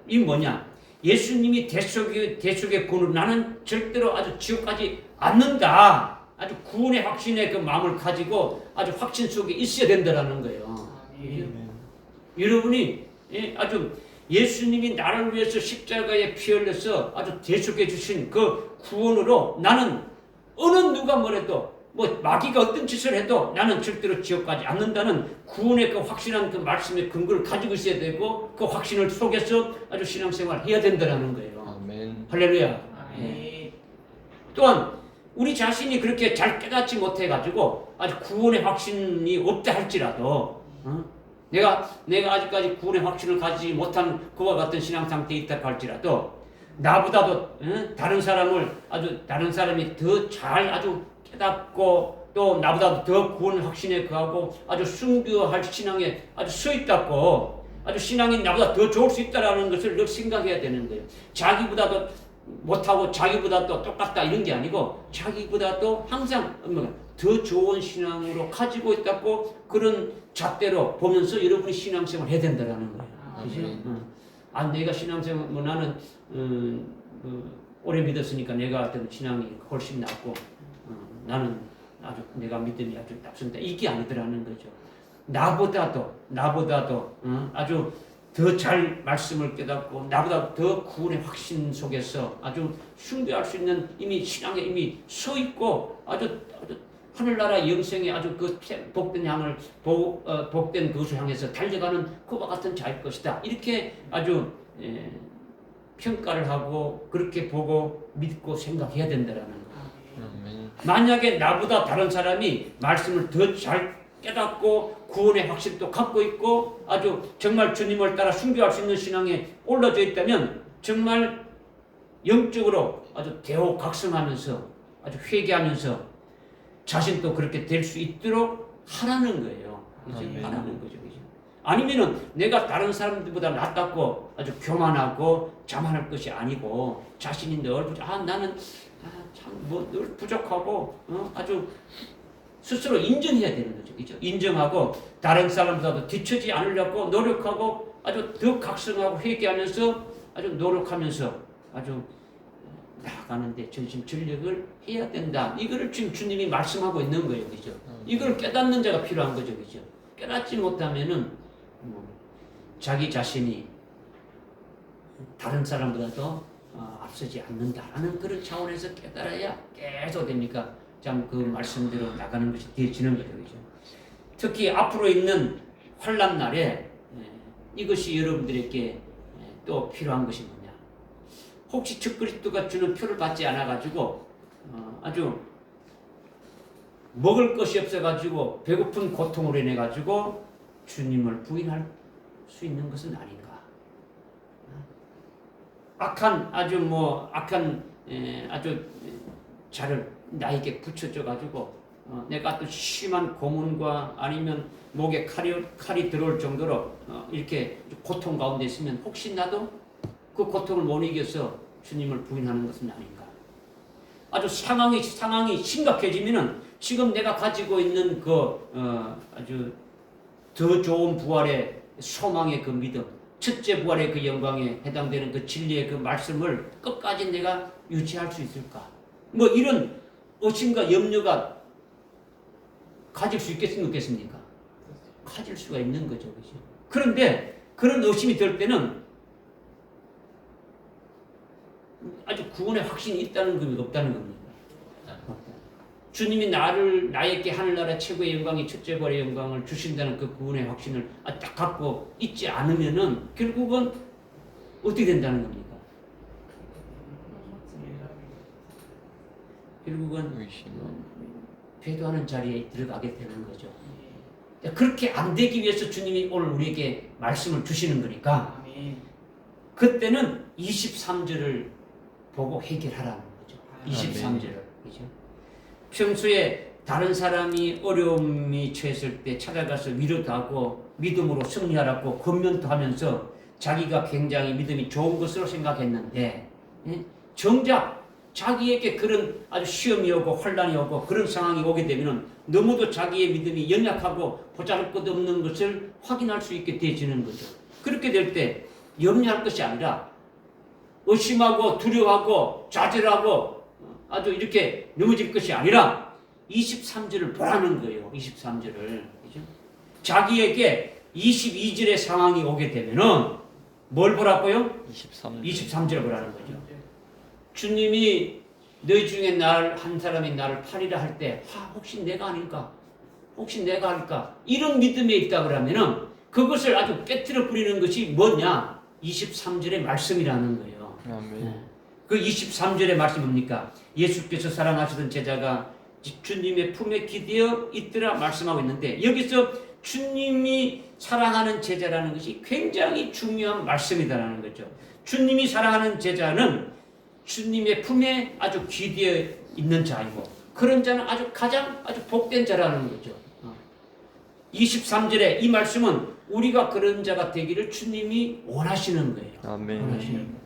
이 뭐냐? 예수님이 대속의 구원으로 나는 절대로 아주 지옥 가지 않는다. 아주 구원의 확신의 그 마음을 가지고 아주 확신 속에 있어야 된다라는 거예요. 여러분이 아주 예수님이 나를 위해서 십자가에 피 흘려서 아주 대속해 주신 그 구원으로 나는 어느 누가 뭐래도 뭐 마귀가 어떤 짓을 해도 나는 절대로 지옥 가지 않는다는 구원의 그 확신한 그 말씀의 근거를 가지고 있어야 되고 그 확신을 속에서 아주 신앙생활 해야 된다는 거예요. 아멘. 할렐루야. 아멘. 또한 우리 자신이 그렇게 잘 깨닫지 못해 가지고 아주 구원의 확신이 없다 할지라도 내가 아직까지 구원의 확신을 가지지 못한 그와 같은 신앙 상태에 있다 할지라도 나보다도 다른 사람이 더 잘 아주 깨닫고 또 나보다도 더 구원 확신에 거하고 아주 순교할 신앙에 아주 서 있다고 아주 신앙이 나보다 더 좋을 수 있다라는 것을 늘 생각해야 되는 거예요. 자기보다도 못하고 자기보다도 똑같다 이런 게 아니고 자기보다도 항상 더 좋은 신앙으로 가지고 있다고 그런 잣대로 보면서 여러분이 신앙생활을 해야 된다는 거예요. 내가 신앙생활 나는 오래 믿었으니까 내가 어떤 신앙이 훨씬 낫고 나는 아주 내가 믿음이 아주 낫습니다. 이게 아니더라는 거죠. 나보다도 아주 더 잘 말씀을 깨닫고 나보다 더 구원의 확신 속에서 아주 숭배할 수 있는 이미 신앙에 이미 서 있고 아주 하늘나라 영생의 아주 그 복된 향을 복된 그것을 향해서 달려가는 그와 같은 자일 것이다. 이렇게 아주 평가를 하고 그렇게 보고 믿고 생각해야 된다라는 거예요. 만약에 나보다 다른 사람이 말씀을 더 잘 깨닫고 구원의 확신도 갖고 있고 아주 정말 주님을 따라 순교할 수 있는 신앙에 올라져 있다면 정말 영적으로 아주 대호각성하면서 아주 회개하면서 자신도 그렇게 될 수 있도록 하라는 거예요. 하라는 거죠. 아니면은 내가 다른 사람들보다 낫다고 아주 교만하고 자만할 것이 아니고 자신이 늘 나는 참 늘 부족하고 아주 스스로 인정해야 되는 거죠. 그죠? 인정하고 다른 사람보다도 뒤처지 않으려고 노력하고 아주 더 각성하고 회개하면서 아주 노력하면서 아주 나아가는데 전심전력을 해야 된다. 이거를 지금 주님이 말씀하고 있는 거예요. 그죠? 이걸 깨닫는 자가 필요한 거죠. 그죠? 깨닫지 못하면은 자기 자신이 다른 사람보다도 앞서지 않는다라는 그런 차원에서 깨달아야 계속 됩니까? 참 그 말씀대로 나가는 것이 되어지는 거죠. 그죠? 특히 앞으로 있는 환난 날에 이것이 여러분들에게 또 필요한 것이 뭐냐? 혹시 적그리스도가 주는 표를 받지 않아 가지고 아주 먹을 것이 없어 가지고 배고픈 고통으로 인해 가지고 주님을 부인할 수 있는 것은 아닌가? 악한 아주 자를 나에게 붙여줘 가지고 내가 또 심한 고문과 아니면 목에 칼이 들어올 정도로 이렇게 고통 가운데 있으면 혹시 나도 그 고통을 못 이겨서 주님을 부인하는 것은 아닌가? 아주 상황이 심각해지면은 지금 내가 가지고 있는 아주 더 좋은 부활의 소망의 그 믿음, 첫째 부활의 그 영광에 해당되는 그 진리의 그 말씀을 끝까지 내가 유지할 수 있을까? 뭐 이런 의심과 염려가 가질 수 있겠습니까? 없겠습니까? 가질 수가 있는 거죠, 그죠? 그런데 그런 의심이 들 때는 아주 구원의 확신이 있다는 겁니까? 없다는 겁니까? 주님이 나에게 하늘나라 최고의 영광이 첫째 부활의 영광을 주신다는 그 구원의 확신을 딱 갖고 있지 않으면은 결국은 어떻게 된다는 겁니까? 결국은 배도하는 자리에 들어가게 되는 거죠. 그렇게 안 되기 위해서 주님이 오늘 우리에게 말씀을 주시는 거니까 그때는 23절을 보고 해결하라는 거죠. 23절을. 그죠? 평소에 다른 사람이 어려움이 처했을 때 찾아가서 위로도 하고 믿음으로 승리하라고 권면도 하면서 자기가 굉장히 믿음이 좋은 것으로 생각했는데 정작 자기에게 그런 아주 시험이 오고 환난이 오고 그런 상황이 오게 되면 너무도 자기의 믿음이 연약하고 보잘것없는 것을 확인할 수 있게 되어지는 거죠. 그렇게 될 때 염려할 것이 아니라 의심하고 두려워하고 좌절하고 아주 이렇게 넘어질 것이 아니라 23절을 보라는 거예요. 23절을. 그죠? 자기에게 22절의 상황이 오게 되면은 뭘 보라고요? 23절을 보라는 거죠. 주님이 너희 중에 한 사람이 나를 팔이라 할 때 혹시 내가 아닐까? 혹시 내가 할까? 이런 믿음에 있다 그러면은 그것을 아주 깨트려 부리는 것이 뭐냐? 23절의 말씀이라는 거예요.
아멘.
그 23절의 말씀이 뭡니까? 예수께서 사랑하시던 제자가 주님의 품에 기대어 있더라 말씀하고 있는데 여기서 주님이 사랑하는 제자라는 것이 굉장히 중요한 말씀이다라는 거죠. 주님이 사랑하는 제자는 주님의 품에 아주 기대어 있는 자이고 그런 자는 가장 복된 자라는 거죠. 23절에 이 말씀은 우리가 그런 자가 되기를 주님이 원하시는 거예요.
아멘.
원하시는 거예요.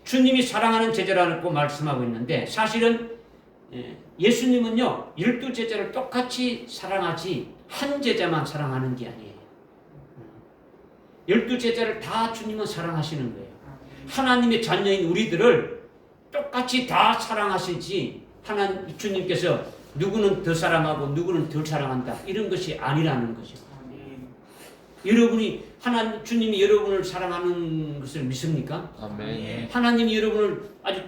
주님이 사랑하는 제자라고 말씀하고 있는데 사실은 예수님은요 12제자를 똑같이 사랑하지 한 제자만 사랑하는 게 아니에요. 12제자를 다 주님은 사랑하시는 거예요. 하나님의 자녀인 우리들을 똑같이 다 사랑하시지 주님께서 누구는 더 사랑하고 누구는 덜 사랑한다 이런 것이 아니라는 거죠. 여러분이 주님이 여러분을 사랑하는 것을 믿습니까?
아멘.
하나님이 여러분을 아주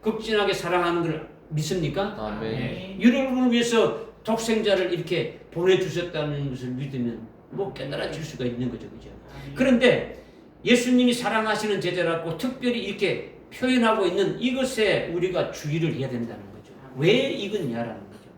극진하게 사랑하는 걸 믿습니까?
아멘.
여러분을 위해서 독생자를 이렇게 보내주셨다는 것을 믿으면 뭐 깨달아질 수가 있는 거죠, 그죠? 그런데 예수님이 사랑하시는 제자라고 특별히 이렇게 표현하고 있는 이것에 우리가 주의를 해야 된다는 거죠. 왜 이거냐라는 거죠.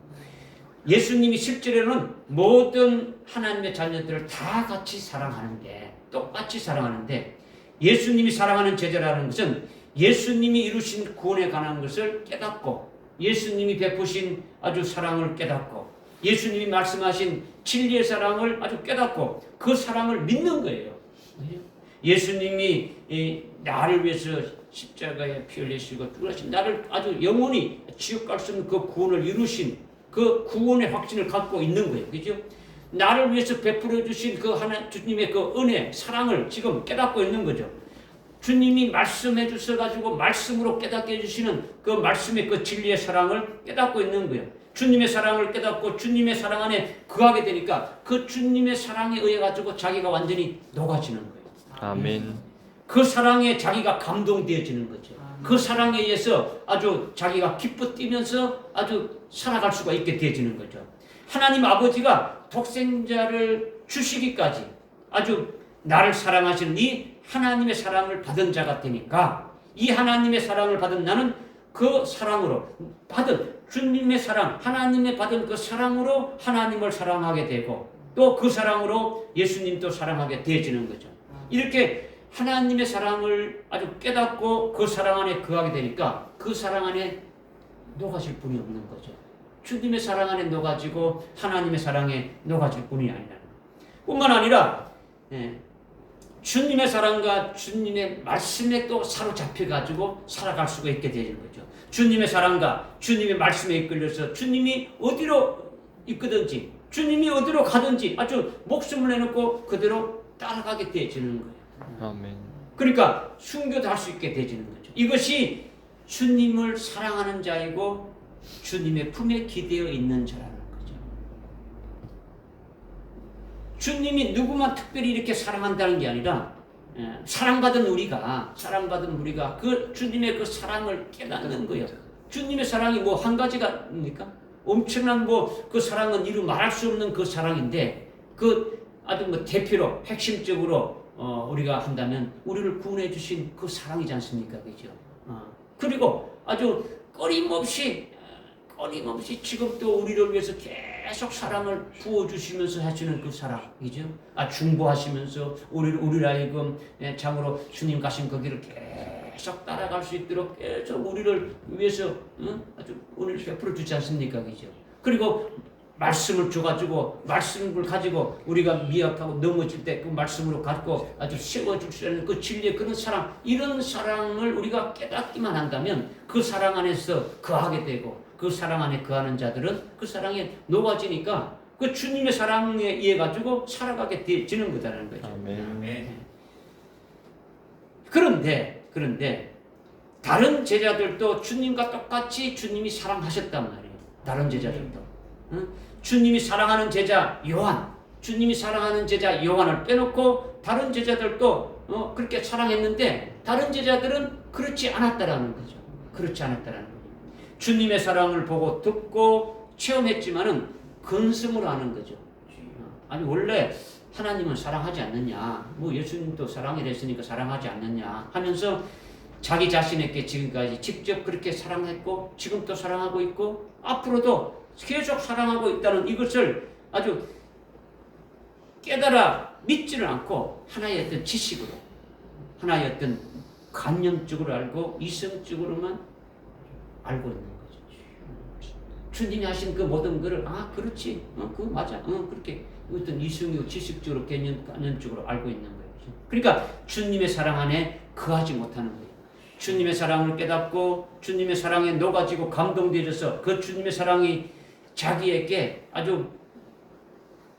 예수님이 실제로는 모든 하나님의 자녀들을 다 같이 사랑하는데 똑같이 사랑하는데 예수님이 사랑하는 제자라는 것은 예수님이 이루신 구원에 관한 것을 깨닫고 예수님이 베푸신 아주 사랑을 깨닫고 예수님이 말씀하신 진리의 사랑을 아주 깨닫고 그 사랑을 믿는 거예요. 예수님이 나를 위해서 십자가에 피 흘리시고 죽으신 나를 아주 영원히 지옥 갈 수 없는 그 구원을 이루신 그 구원의 확신을 갖고 있는 거예요. 그죠? 나를 위해서 베풀어 주신 그 주님의 그 은혜, 사랑을 지금 깨닫고 있는 거죠. 주님이 말씀해 주셔가지고 말씀으로 깨닫게 해주시는 그 말씀의 그 진리의 사랑을 깨닫고 있는 거예요. 주님의 사랑을 깨닫고 주님의 사랑 안에 거하게 되니까 그 주님의 사랑에 의해 가지고 자기가 완전히 녹아지는 거예요.
아멘.
그 사랑에 자기가 감동되어지는 거죠. 그 사랑에 의해서 아주 자기가 기뻐 뛰면서 아주 살아갈 수가 있게 되어지는 거죠. 하나님 아버지가 독생자를 주시기까지 아주 나를 사랑하시는 이 하나님의 사랑을 받은 자가 되니까 이 하나님의 사랑을 받은 나는 그 사랑으로 받은 주님의 사랑, 하나님의 받은 그 사랑으로 하나님을 사랑하게 되고 또 그 사랑으로 예수님도 사랑하게 되어지는 거죠. 이렇게 하나님의 사랑을 아주 깨닫고 그 사랑 안에 거하게 되니까 그 사랑 안에 녹아질 분이 없는 거죠. 주님의 사랑 안에 녹아지고 하나님의 사랑에 녹아질 분이 아니라 뿐만 아니라 주님의 사랑과 주님의 말씀에 또 사로잡혀가지고 살아갈 수가 있게 되는 거죠. 주님의 사랑과 주님의 말씀에 이끌려서 주님이 어디로 이끄든지 주님이 어디로 가든지 아주 목숨을 내놓고 그대로 따라가게 되어지는 거예요.
아멘.
그러니까 순교도 할 수 있게 되어지는 거죠. 이것이 주님을 사랑하는 자이고 주님의 품에 기대어 있는 자라는 거죠. 주님이 누구만 특별히 이렇게 사랑한다는 게 아니라 사랑받은 우리가 그 주님의 그 사랑을 깨닫는 거예요. 주님의 사랑이 뭐 한 가지가입니까? 엄청난 뭐 그 사랑은 이루 말할 수 없는 그 사랑인데 그 아주 뭐 대표로 핵심적으로 우리가 한다면 우리를 구원해 주신 그 사랑이지 않습니까? 그죠? 그리고 아주 끊임없이 지금 또 우리를 위해서 계속 사랑을 부어주시면서 하시는 그 사랑이죠. 중보하시면서 우리를 하여금 참으로 주님 가신 그 길을 계속 따라갈 수 있도록 계속 우리를 위해서 아주 은혜를 베풀어 주지 않습니까? 그죠? 그리고 말씀을 줘가지고 말씀을 가지고 우리가 미약하고 넘어질 때 그 말씀으로 갖고 아주 세워주시는 그 진리의 그런 사랑, 이런 사랑을 우리가 깨닫기만 한다면 그 사랑 안에서 거하게 되고 그 사랑 안에 거하는 자들은 그 사랑에 녹아지니까 그 주님의 사랑에 의해 가지고 살아가게 되지는 거다라는 거죠.
아멘.
그런데 다른 제자들도 주님과 똑같이 주님이 사랑하셨단 말이에요. 다른 제자들도. 주님이 사랑하는 제자 요한, 주님이 사랑하는 제자 요한을 빼놓고 다른 제자들도 그렇게 사랑했는데 다른 제자들은 그렇지 않았다라는 거죠. 그렇지 않았다라는 거죠. 주님의 사랑을 보고 듣고 체험했지만은 근성으로 하는 거죠. 아니 원래 하나님은 사랑하지 않느냐, 뭐 예수님도 사랑이 됐으니까 사랑하지 않느냐 하면서 자기 자신에게 지금까지 직접 그렇게 사랑했고 지금도 사랑하고 있고 앞으로도 계속 사랑하고 있다는 이것을 아주 깨달아 믿지를 않고 하나의 어떤 지식으로, 하나의 어떤 관념적으로 알고 이성적으로만 알고 있는 거죠. 주님이 하신 그 모든 것을 그렇지, 그거 맞아, 그렇게 어떤 이성이고 지식적으로 개념적으로 알고 있는 거예요. 그러니까 주님의 사랑 안에 거하지 못하는 거예요. 주님의 사랑을 깨닫고 주님의 사랑에 녹아지고 감동되어져서 그 주님의 사랑이 자기에게 아주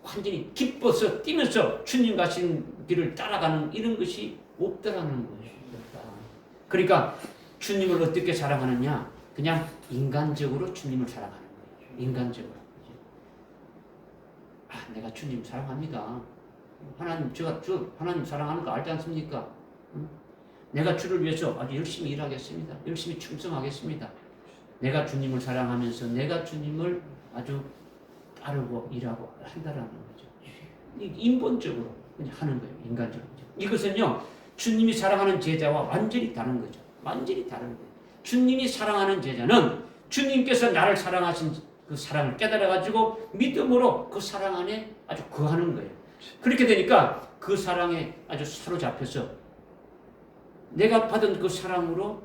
완전히 기뻐서 뛰면서 주님 가신 길을 따라가는 이런 것이 없다라는 거예요. 그러니까 주님을 어떻게 사랑하느냐? 그냥 인간적으로 주님을 사랑하는 거예요. 인간적으로. 내가 주님 사랑합니다. 하나님, 하나님 사랑하는 거 알지 않습니까? 내가 주를 위해서 아주 열심히 일하겠습니다. 열심히 충성하겠습니다. 내가 주님을 사랑하면서 내가 주님을 아주 따르고 일하고 한다라는 거죠. 인본적으로 하는 거예요. 인간적으로. 이것은요, 주님이 사랑하는 제자와 완전히 다른 거죠. 완전히 다른 거예요. 주님이 사랑하는 제자는 주님께서 나를 사랑하신 그 사랑을 깨달아가지고 믿음으로 그 사랑 안에 아주 거하는 거예요. 그렇게 되니까 그 사랑에 아주 사로잡혀서 내가 받은 그 사랑으로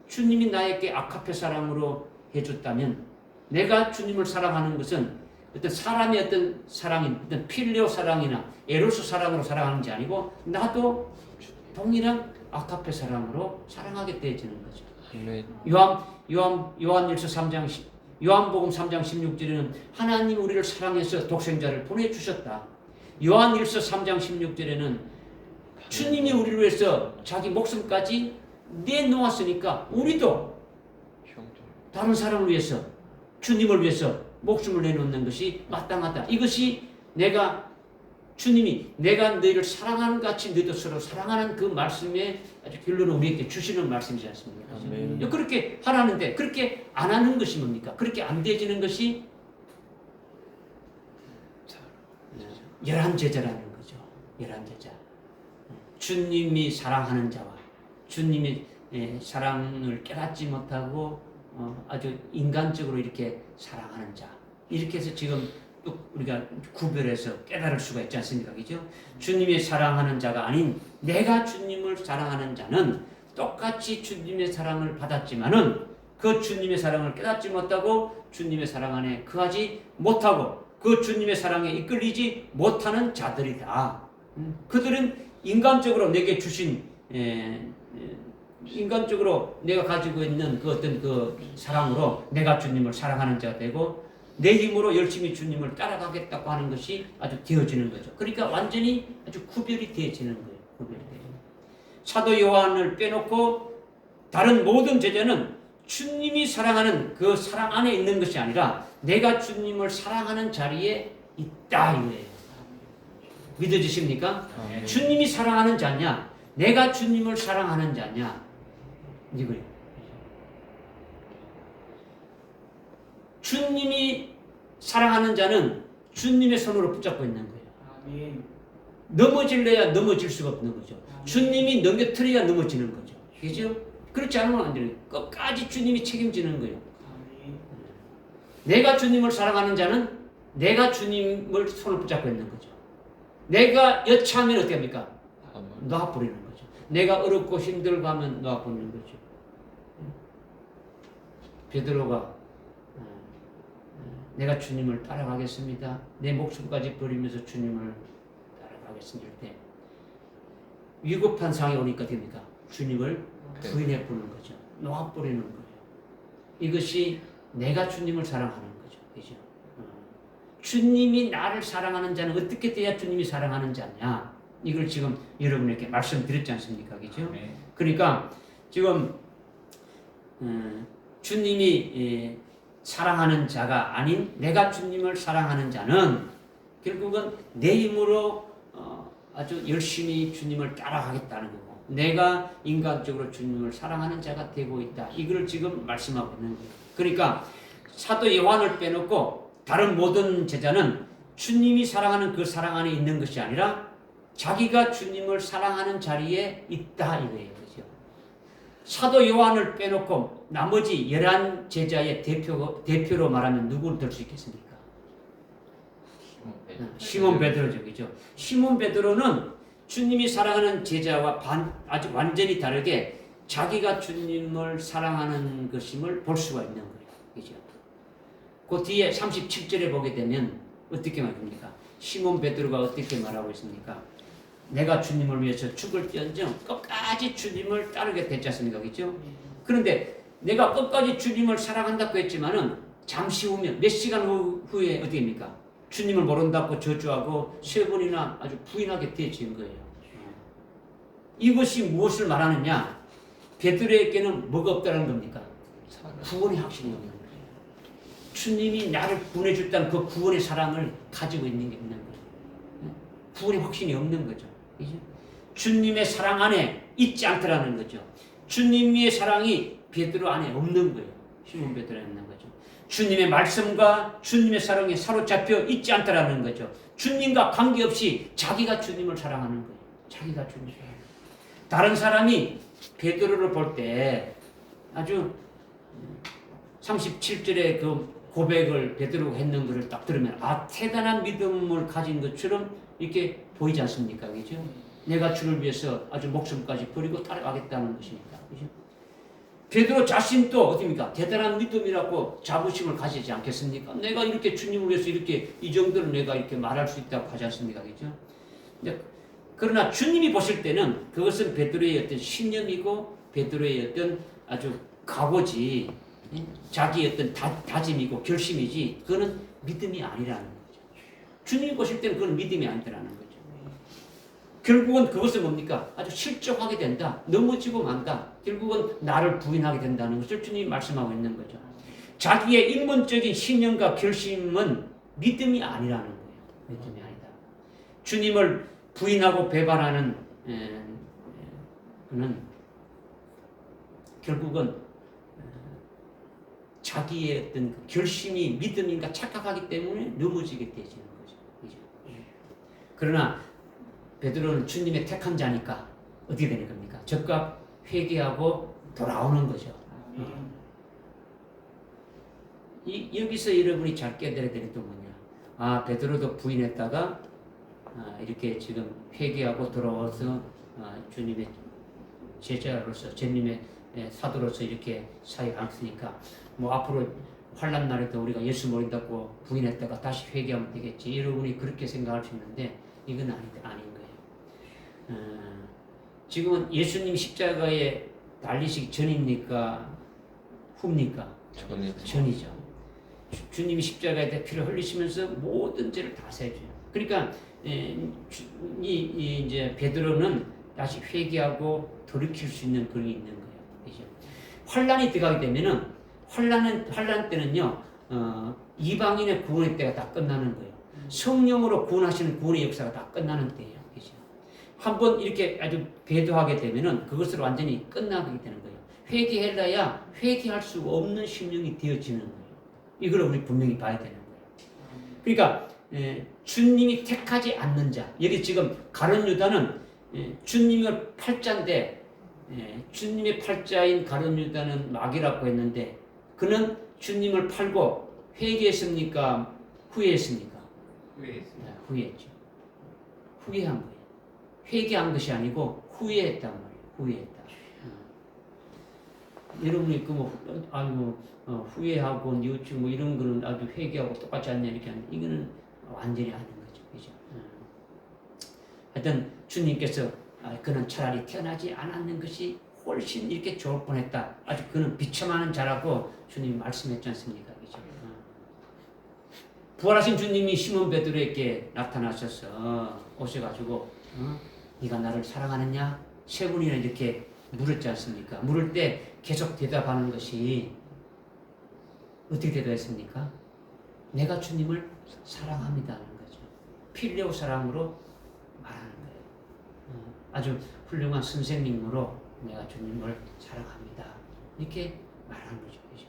주님이 나에게 아카페 사랑으로 해줬다면 내가 주님을 사랑하는 것은 어떤 사람의 어떤 사랑인 어떤 필레오 사랑이나 에로스 사랑으로 사랑하는 게 아니고 나도 동일한 아카페 사랑으로 사랑하게 되어지는 거죠. 요한일서 3장 요한복음 3장 16절에는 하나님 우리를 사랑해서 독생자를 보내주셨다. 요한일서 3장 16절에는 주님이 우리를 위해서 자기 목숨까지 내놓았으니까 우리도 다른 사람을 위해서 주님을 위해서 목숨을 내놓는 것이 마땅하다. 이것이 주님이 내가 너희를 사랑하는 같이 너희도 서로 사랑하는 그 말씀의 아주 결론을 우리에게 주시는 말씀이지 않습니까?
아멘.
그렇게 하라는데 그렇게 안 하는 것이 뭡니까? 그렇게 안 되어지는 것이 열한 제자라는 거죠. 열한 제자. 주님이 사랑하는 자와 주님이 사랑을 깨닫지 못하고 아주 인간적으로 이렇게 사랑하는 자. 이렇게 해서 지금 또 우리가 구별해서 깨달을 수가 있지 않습니까? 그죠? 주님이 사랑하는 자가 아닌 내가 주님을 사랑하는 자는 똑같이 주님의 사랑을 받았지만은 그 주님의 사랑을 깨닫지 못하고 주님의 사랑 안에 거하지 못하고 그 주님의 사랑에 이끌리지 못하는 자들이다. 그들은 인간적으로 내게 주신 인간적으로 내가 가지고 있는 그 어떤 그 사랑으로 내가 주님을 사랑하는 자가 되고 내 힘으로 열심히 주님을 따라가겠다고 하는 것이 아주 되어지는 거죠. 그러니까 완전히 아주 구별이 되어지는 거예요. 구별이 되어지는 거예요. 사도 요한을 빼놓고 다른 모든 제자는 주님이 사랑하는 그 사랑 안에 있는 것이 아니라 내가 주님을 사랑하는 자리에 있다 이거예요. 믿어지십니까? 주님이 사랑하는 자냐 내가 주님을 사랑하는 자냐 이거예요. 주님이 사랑하는 자는 주님의 손으로 붙잡고 있는 거예요. 넘어질래야 넘어질 수가 없는 거죠. 주님이 넘겨뜨려야 넘어지는 거죠. 그죠? 그렇지 않으면 안 되는 거예요. 끝까지 주님이 책임지는 거예요. 내가 주님을 사랑하는 자는 내가 주님을 손을 붙잡고 있는 거죠. 내가 여차하면 어떻게 합니까? 놔버리는 거죠. 내가 어렵고 힘들고 하면 놔버리는 거죠. 베드로가 내가 주님을 따라가겠습니다. 내 목숨까지 버리면서 주님을 따라가겠습니다. 때 위급한 상황이 오니까 됩니까? 주님을 부인해 보는 거죠. 놓아버리는 거예요. 이것이 내가 주님을 사랑하는 거죠. 그죠? 주님이 나를 사랑하는 자는 어떻게 돼야 주님이 사랑하는 자냐? 이걸 지금 여러분에게 말씀드렸지 않습니까? 그죠? 그러니까 지금 주님이 사랑하는 자가 아닌 내가 주님을 사랑하는 자는 결국은 내 힘으로 아주 열심히 주님을 따라가겠다는 거고 내가 인간적으로 주님을 사랑하는 자가 되고 있다. 이걸 지금 말씀하고 있는 거예요. 그러니까 사도 요한을 빼놓고 다른 모든 제자는 주님이 사랑하는 그 사랑 안에 있는 것이 아니라 자기가 주님을 사랑하는 자리에 있다 이거예요. 그렇죠? 사도 요한을 빼놓고 나머지 11 제자의 대표로 말하면 누구를 들 수 있겠습니까? 시몬 베드로죠. 그죠? 시몬 베드로는 주님이 사랑하는 제자와 아주 완전히 다르게 자기가 주님을 사랑하는 것임을 볼 수가 있는 거예요. 그죠? 그 뒤에 37절에 보게 되면 어떻게 말합니까? 시몬 베드로가 어떻게 말하고 있습니까? 내가 주님을 위해서 죽을지언정 끝까지 주님을 따르게 됐지 않습니까? 그죠? 그런데 내가 끝까지 주님을 사랑한다고 했지만은 잠시 후면 몇 시간 후에 어떻게 합니까? 주님을 모른다고 저주하고 3번이나 아주 부인하게 되어진 거예요. 이것이 무엇을 말하느냐? 베드로에게는 뭐가 없다는 겁니까? 구원의 확신이 없는 거예요. 주님이 나를 구원해줬다는 그 구원의 사랑을 가지고 있는 게 없는 거예요. 구원의 확신이 없는 거죠. 그죠? 주님의 사랑 안에 있지 않더라는 거죠. 주님의 사랑이 베드로 안에 없는 거예요. 시몬 베드로에 없는 거죠. 주님의 말씀과 주님의 사랑에 사로잡혀 있지 않더라는 거죠. 주님과 관계없이 자기가 주님을 사랑하는 거예요. 자기가 주님을 사랑하는 거예요. 다른 사람이 베드로를 볼 때 아주 37절의 그 고백을 베드로가 했는 것을 딱 들으면 대단한 믿음을 가진 것처럼 이렇게 보이지 않습니까? 그죠? 내가 주를 위해서 아주 목숨까지 버리고 따라가겠다는 것이니까. 그죠? 베드로 자신도 어떻습니까? 대단한 믿음이라고 자부심을 가지지 않겠습니까? 내가 이렇게 주님을 위해서 이렇게 이 정도는 내가 이렇게 말할 수 있다고 하지 않습니까? 그죠? 그러나 주님이 보실 때는 그것은 베드로의 어떤 신념이고 베드로의 어떤 아주 각오지, 자기의 어떤 다짐이고 결심이지, 그거는 믿음이 아니라는 거죠. 주님이 보실 때는 그건 믿음이 아니더라는 거죠. 결국은 그것은 뭡니까? 아주 실족하게 된다. 넘어지고 만다. 결국은 나를 부인하게 된다는 것을 주님이 말씀하고 있는 거죠. 자기의 인본적인 신념과 결심은 믿음이 아니라는 거예요. 믿음이 아니다. 주님을 부인하고 배반하는 그는 결국은 자기의 어떤 그 결심이 믿음인가 착각하기 때문에 넘어지게 되지는 거죠. 그죠? 그러나 베드로는 주님의 택한 자니까 어떻게 되는 겁니까? 즉각 회개하고 돌아오는 거죠. 여기서 여러분이 잘 깨달아야 되는 게 뭐냐? 베드로도 부인했다가 이렇게 지금 회개하고 돌아와서 주님의 제자로서 주님의 사도로서 이렇게 사역했으니까 뭐 앞으로 환난 날에도 우리가 예수 모른다고 부인했다가 다시 회개하면 되겠지. 여러분이 그렇게 생각할 수 있는데 이건 아닌 거예요. 지금은 예수님 십자가에 달리시기 전입니까? 후입니까? 전이죠. 주님이 십자가에 피를 흘리시면서 모든 죄를 다 사해줘요. 그러니까 이제 베드로는 다시 회개하고 돌이킬 수 있는 그런 게 있는 거예요. 그죠? 환란이 들어가게 되면은 환란 때는요 이방인의 구원의 때가 다 끝나는 거예요. 성령으로 구원하시는 구원의 역사가 다 끝나는 때예요. 그죠? 한번 이렇게 아주 배도하게 되면은 그것으로 완전히 끝나게 되는 거예요. 회개해야 회개할 수 없는 심령이 되어지는 거예요. 이걸 우리 분명히 봐야 되는 거예요. 그러니까 주님이 택하지 않는 자, 여기 지금 가룟 유다는 주님의 팔자인데 주님의 팔자인 가룟 유다는 마귀라고 했는데 그는 주님을 팔고 회개했습니까? 후회했습니까? 후회했죠. 후회한 거예요. 회개한 것이 아니고 후회했단 말이에요. 후회했다. 여러분이 후회하고 뉘우치고 뭐 이런 거는 아주 회개하고 똑같지 않냐 이렇게 하는데 이거는 완전히 아닌 거죠. 그죠? 하여튼 주님께서 그는 차라리 태어나지 않았는 것이 훨씬 이렇게 좋을 뻔했다. 아주 그는 비참한 자라고 주님이 말씀했지 않습니까? 그죠? 부활하신 주님이 시몬 베드로에게 나타나셔서 오셔가지고 네가 나를 사랑하느냐? 세 번이나 이렇게 물었지 않습니까? 물을 때 계속 대답하는 것이 어떻게 대답했습니까? 내가 주님을 사랑합니다는 거죠. 필레오 사랑으로 말하는 거예요. 아주 훌륭한 선생님으로 내가 주님을 사랑합니다. 이렇게 말하는 거죠. 그죠?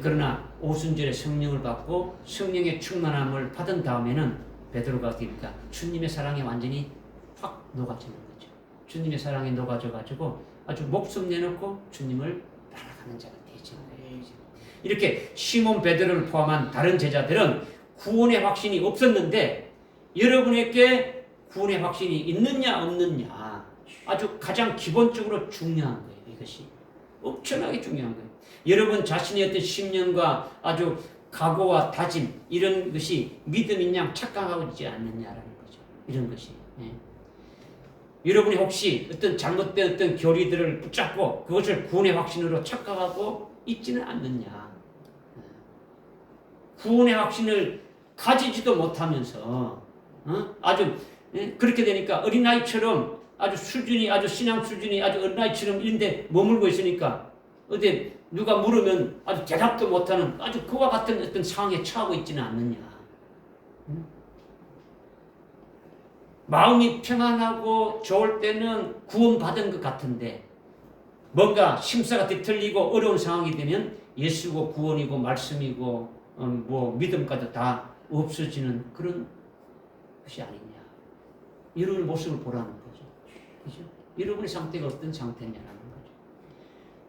그러나 오순절에 성령을 받고 성령의 충만함을 받은 다음에는 베드로가 어떻게 됩니까? 주님의 사랑에 완전히 확 녹아지는 거죠. 주님의 사랑에 녹아져가지고 아주 목숨 내놓고 주님을 따라가는 자가 되지는 거예요. 이렇게 시몬 베드로를 포함한 다른 제자들은 구원의 확신이 없었는데 여러분에게 구원의 확신이 있느냐 없느냐 아주 가장 기본적으로 중요한 거예요. 이것이 엄청나게 중요한 거예요. 여러분 자신의 어떤 신념과 아주 각오와 다짐 이런 것이 믿음인 양 착각하고 있지 않느냐라는 거죠. 이런 것이. 여러분이 혹시 어떤 잘못된 어떤 교리들을 붙잡고 그것을 구원의 확신으로 착각하고 있지는 않느냐. 구원의 확신을 가지지도 못하면서 아주 그렇게 되니까 어린아이처럼 아주 신앙 수준이 아주 어린아이처럼 이런데 머물고 있으니까 어디 누가 물으면 아주 대답도 못하는 아주 그와 같은 어떤 상황에 처하고 있지는 않느냐. 마음이 평안하고 좋을 때는 구원받은 것 같은데 뭔가 심사가 뒤틀리고 어려운 상황이 되면 예수고 구원이고 말씀이고 뭐 믿음까지 다 없어지는 그런 것이 아니냐. 여러분의 모습을 보라는 거죠. 그죠? 여러분의 상태가 어떤 상태냐라는 거죠.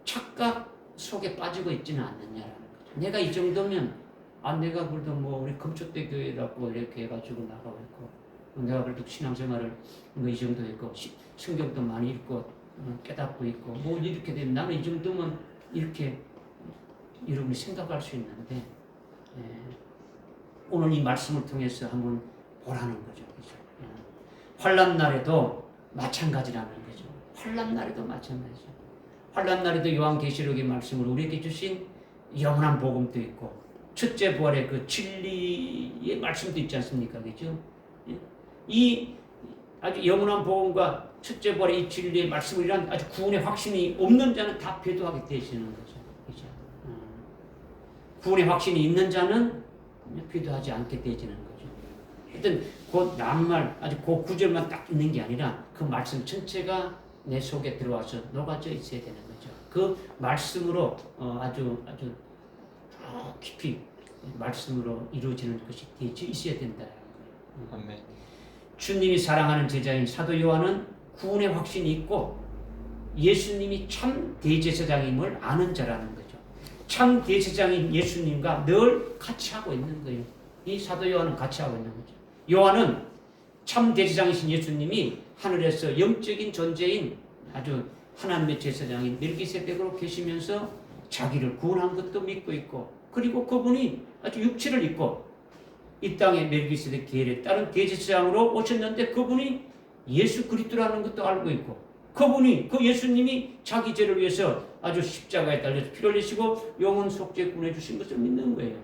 착각 속에 빠지고 있지는 않느냐라는 거죠. 내가 이 정도면 내가 그래도 뭐 우리 금초대 교회라고 이렇게 해가지고 나가고 있고 내가 그래도 신앙생활을 이 정도 했고 성경도 많이 읽고 깨닫고 있고 뭐 이렇게 되면 나는 이 정도면 이렇게 여러분이 생각할 수 있는데 오늘 이 말씀을 통해서 한번 보라는 거죠. 그죠? 환난 날에도 마찬가지라는 거죠. 환난 날에도 마찬가지죠. 환난 날에도 요한계시록의 말씀을 우리에게 주신 영원한 복음도 있고 첫째 부활의 그 진리의 말씀도 있지 않습니까? 그죠? 이 아주 영원한 복음과 첫째 부활의 이 진리의 말씀을 이란 아주 구원의 확신이 없는 자는 다 배도하게 되시는 거죠. 그죠? 구원의 확신이 있는 자는 배도하지 않게 되지는 거죠. 하여튼 그 낱말 아주 그 구절만 딱 있는 게 아니라 그 말씀 전체가 내 속에 들어와서 녹아져 있어야 되는 거죠. 그 말씀으로 아주 깊이 말씀으로 이루어지는 것이 되어 있어야 된다.
아멘.
주님이 사랑하는 제자인 사도 요한은 구원의 확신이 있고 예수님이 참 대제사장임을 아는 자라는 거죠. 참 대제사장인 예수님과 늘 같이 하고 있는 거예요. 이 사도 요한은 같이 하고 있는 거죠. 요한은 참 대제사장이신 예수님이 하늘에서 영적인 존재인 아주 하나님의 제사장인 멜기세덱으로 계시면서 자기를 구원한 것도 믿고 있고, 그리고 그분이 아주 육체를 입고 이 땅에 멜기세덱 계율에 따른 대제사장으로 오셨는데 그분이 예수 그리스도라는 것도 알고 있고, 그분이 그 예수님이 자기 죄를 위해서 아주 십자가에 달려서 피를 흘리시고 영혼 속죄 구원해 주신 것을 믿는 거예요.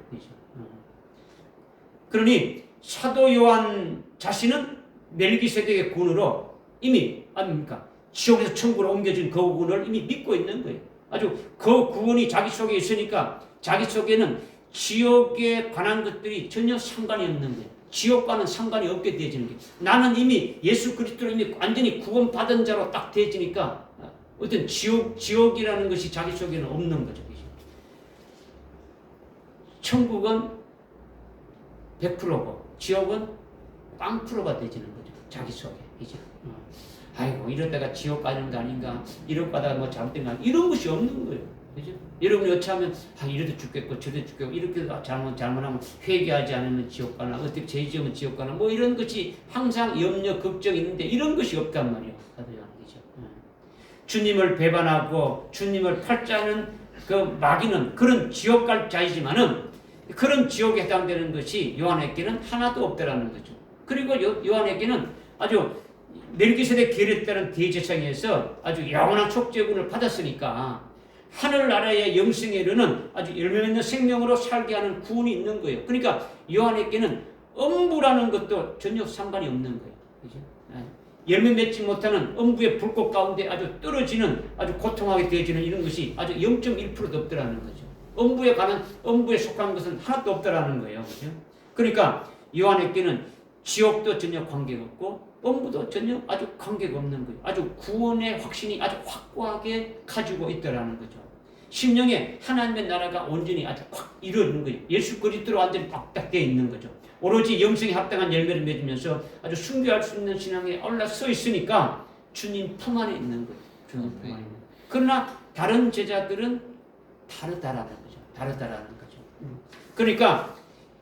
그러니 사도 요한 자신은 멜기세덱의 구원으로 이미 아닙니까? 지옥에서 천국으로 옮겨진 그 구원을 이미 믿고 있는 거예요. 아주 그 구원이 자기 속에 있으니까 자기 속에는 지옥에 관한 것들이 전혀 상관이 없는 거예요. 지옥과는 상관이 없게 되어지는 거예요. 나는 이미 예수 그리스도로 이미 완전히 구원받은 자로 딱 되어지니까 어떤 지옥이라는 것이 자기 속에는 없는 거죠. 천국은 100%고 지옥은 0%가 되어지는 거죠. 자기 속에. 이제. 아이고 이러다가 지옥 가는 거 아닌가, 이러다가 뭐 잘못된 거 아닌가, 이런 것이 없는 거예요. 그죠? 여러분이 어찌하면 이래도 죽겠고 저래도 죽겠고 이렇게 잘못하면 회개하지 않으면 지옥 가나, 어떻게 죄 지으면 지옥 가나, 뭐 이런 것이 항상 염려 걱정이 있는데 이런 것이 없단 말이에요. 그죠? 주님을 배반하고 주님을 팔자는 그 마귀는 그런 지옥 갈 자이지만은 그런 지옥에 해당되는 것이 요한에게는 하나도 없다라는 거죠. 그리고 요한에게는 아주 멜기세덱 계율에 따른 대제사장에서 아주 영원한 촉죄군을 받았으니까 하늘나라의 영생에 이르는 아주 열매 맺는 생명으로 살게 하는 구원이 있는 거예요. 그러니까 요한에게는 음부라는 것도 전혀 상관이 없는 거예요. 그죠? 열매 맺지 못하는 음부의 불꽃 가운데 아주 떨어지는, 아주 고통하게 되어지는 이런 것이 아주 0.1%도 없더라는 거죠. 음부에 속한 것은 하나도 없더라는 거예요. 그죠? 그러니까 요한에게는 지옥도 전혀 관계가 없고 음부도 전혀 아주 관계가 없는 거예요. 아주 구원의 확신이 아주 확고하게 가지고 있더라는 거죠. 심령에 하나님의 나라가 온전히 아주 확 이루어지는 거예요. 예수 그리스도로 완전히 박닥되어 있는 거죠. 오로지 영성에 합당한 열매를 맺으면서 아주 순교할 수 있는 신앙에 올라서 있으니까 주님 품 안에 있는 거예요. 주님 품 안에 있는 거예요. 그러나 다른 제자들은 다르다라는 거죠. 그러니까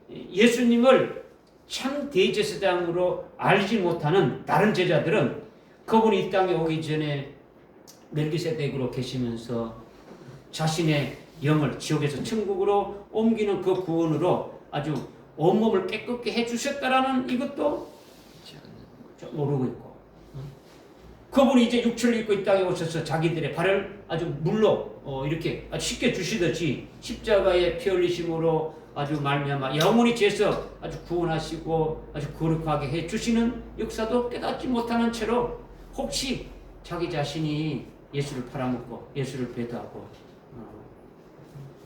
예수님을 참 대제사장으로 알지 못하는 다른 제자들은 그분이 이 땅에 오기 전에 멜기세덱으로 계시면서 자신의 영을 지옥에서 천국으로 옮기는 그 구원으로 아주 온몸을 깨끗게 해주셨다라는 이것도 모르고 있고, 그분이 이제 육체를 입고 이 땅에 오셔서 자기들의 발을 아주 물로 이렇게 아주 쉽게 주시듯이 십자가의 피 흘리심으로 아주 말미암아 영원히 죄에서 아주 구원하시고 아주 거룩하게 해주시는 역사도 깨닫지 못하는 채로 혹시 자기 자신이 예수를 팔아먹고 예수를 배도하고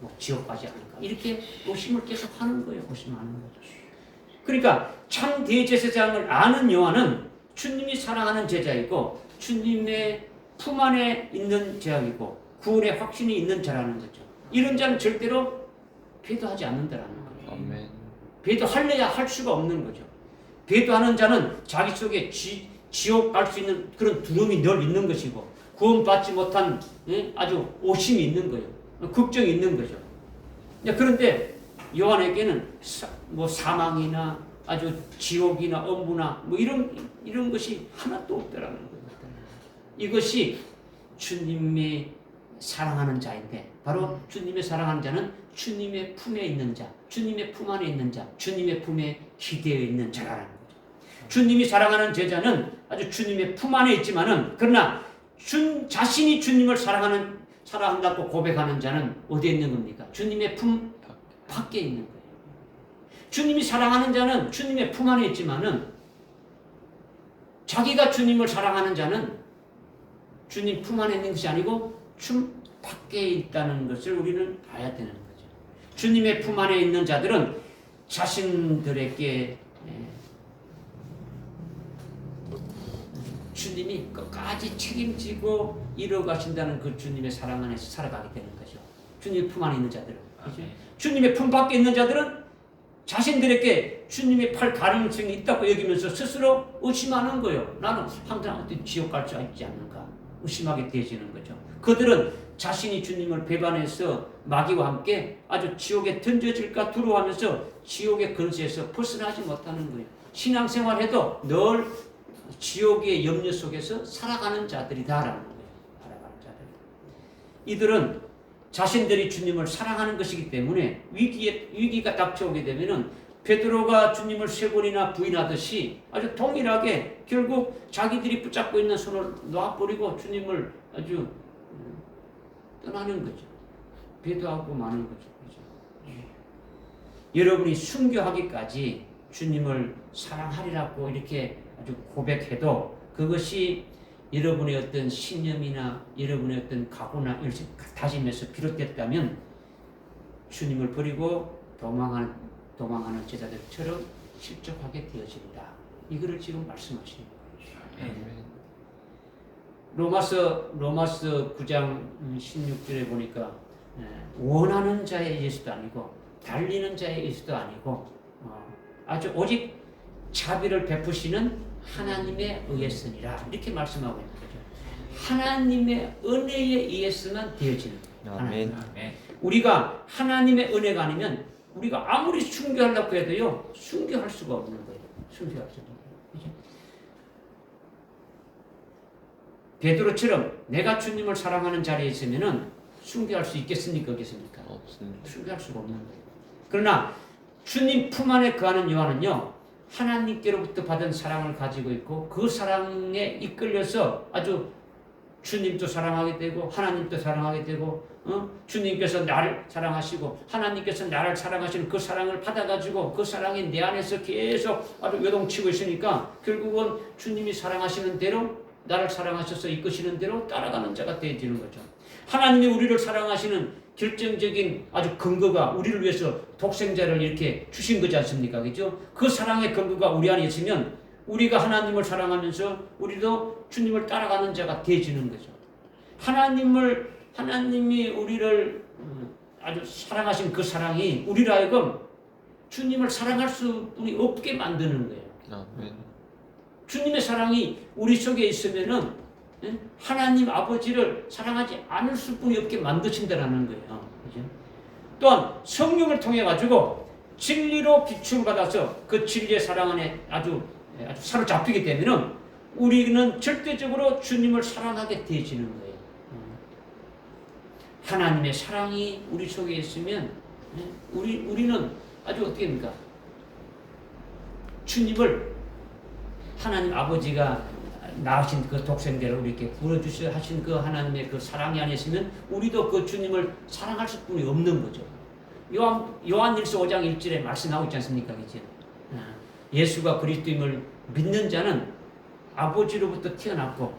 뭐 지옥 가지 않을까, 이렇게 의심을 계속 하는 거예요. 의심하는 거죠. 그러니까 참 대제사장을 아는 요한은 주님이 사랑하는 제자이고 주님의 품 안에 있는 제자이고 구원의 확신이 있는 자라는 거죠. 이런 자는 절대로 배도하지 않는다라는 거예요.
아멘.
배도할래야 할 수가 없는 거죠. 배도하는 자는 자기 속에 지옥 갈 수 있는 그런 두려움이 늘 있는 것이고 구원받지 못한 아주 오심이 있는 거예요. 걱정이 있는 거죠. 그런데 요한에게는 사망이나 아주 지옥이나 음부나 뭐 이런 것이 하나도 없다라는 거예요. 이것이 주님의 사랑하는 자인데, 바로 주님의 사랑하는 자는 주님의 품에 있는 자, 주님의 품 안에 있는 자, 주님의 품에 기대어 있는 자라는 거죠. 주님이 사랑하는 제자는 아주 주님의 품 안에 있지만은, 그러나 자신이 주님을 사랑한다고 고백하는 자는 어디에 있는 겁니까? 주님의 품 밖에 있는 거예요. 주님이 사랑하는 자는 주님의 품 안에 있지만은, 자기가 주님을 사랑하는 자는 주님 품 안에 있는 것이 아니고 품 밖에 있다는 것을 우리는 봐야 되는 거죠. 주님의 품 안에 있는 자들은 자신들에게 주님이 끝까지 책임지고 이뤄가신다는 그 주님의 사랑 안에서 살아가게 되는 거죠. 주님의 품 안에 있는 자들은. 그렇죠? 주님의 품 밖에 있는 자들은 자신들에게 주님의 팔 가능성이 있다고 여기면서 스스로 의심하는 거예요. 나는 항상 어떤 지옥 갈 수 있지 않는가 의심하게 되어지는 거죠. 그들은 자신이 주님을 배반해서 마귀와 함께 아주 지옥에 던져질까 두려워하면서 지옥의 근세에서 벗어나지 못하는 거예요. 신앙생활해도 늘 지옥의 염려 속에서 살아가는 자들이다라는 거예요. 살아가는 자들. 이들은 자신들이 주님을 사랑하는 것이기 때문에 위기가 닥쳐오게 되면은 베드로가 주님을 3번이나 부인하듯이 아주 동일하게 결국 자기들이 붙잡고 있는 손을 놔버리고 주님을 아주 떠나는 거죠. 배도하고 마는 거죠. 그렇죠? 여러분이 순교하기까지 주님을 사랑하리라고 이렇게 아주 고백해도 그것이 여러분의 어떤 신념이나 여러분의 어떤 각오나 다짐에서 비롯됐다면 주님을 버리고 도망하는 제자들처럼 실족하게 되어진다. 이거를 지금 말씀하시는 거예요. 로마서 9장 16절에 보니까 원하는 자의 예수도 아니고 달리는 자의 예수도 아니고 아주 오직 자비를 베푸시는 하나님의 의였으니라 이렇게 말씀하고 있는 거죠. 하나님의 은혜에 의했으면 되어지는 거예요.
아멘.
우리가 하나님의 은혜가 아니면 우리가 아무리 순교하려고 해도요 순교할 수가 없는 거예요. 순교할 수가 없는 거예요. 그렇죠? 베드로처럼 내가 주님을 사랑하는 자리에 있으면은 순교할 수 있겠습니까? 없겠습니까?
없습니다.
순교할 수가 없는 거예요. 그러나 주님 품 안에 거하는 요한은요 하나님께로부터 받은 사랑을 가지고 있고 그 사랑에 이끌려서 아주 주님도 사랑하게 되고 하나님도 사랑하게 되고 주님께서 나를 사랑하시고 하나님께서 나를 사랑하시는 그 사랑을 받아가지고 그 사랑이 내 안에서 계속 아주 요동치고 있으니까 결국은 주님이 사랑하시는 대로 나를 사랑하셔서 이끄시는 대로 따라가는 자가 되어지는 거죠. 하나님이 우리를 사랑하시는 결정적인 아주 근거가 우리를 위해서 독생자를 이렇게 주신 거지 않습니까? 그죠? 그 사랑의 근거가 우리 안에 있으면 우리가 하나님을 사랑하면서 우리도 주님을 따라가는 자가 되어지는 거죠. 하나님이 우리를 아주 사랑하신 그 사랑이 우리로 하여금 주님을 사랑할 수뿐이 없게 만드는 거예요.
아멘.
주님의 사랑이 우리 속에 있으면은 하나님 아버지를 사랑하지 않을 수뿐이 없게 만드신다라는 거예요. 그죠? 또한 성령을 통해 가지고 진리로 비춤을 받아서 그 진리의 사랑 안에 아주 사로잡히게 되면은 우리는 절대적으로 주님을 사랑하게 되어지는 거예요. 하나님의 사랑이 우리 속에 있으면 우리는 아주 어떻게 됩니까? 주님을 하나님 아버지가 낳으신 그 독생자를 우리에게 부어주셔 하신 그 하나님의 그 사랑이 안에 있으면 우리도 그 주님을 사랑할 수뿐이 없는 거죠. 요한일서 5장 1절에 말씀하고 있지 않습니까? 그죠? 예수가 그리스도임을 믿는 자는 아버지로부터 태어났고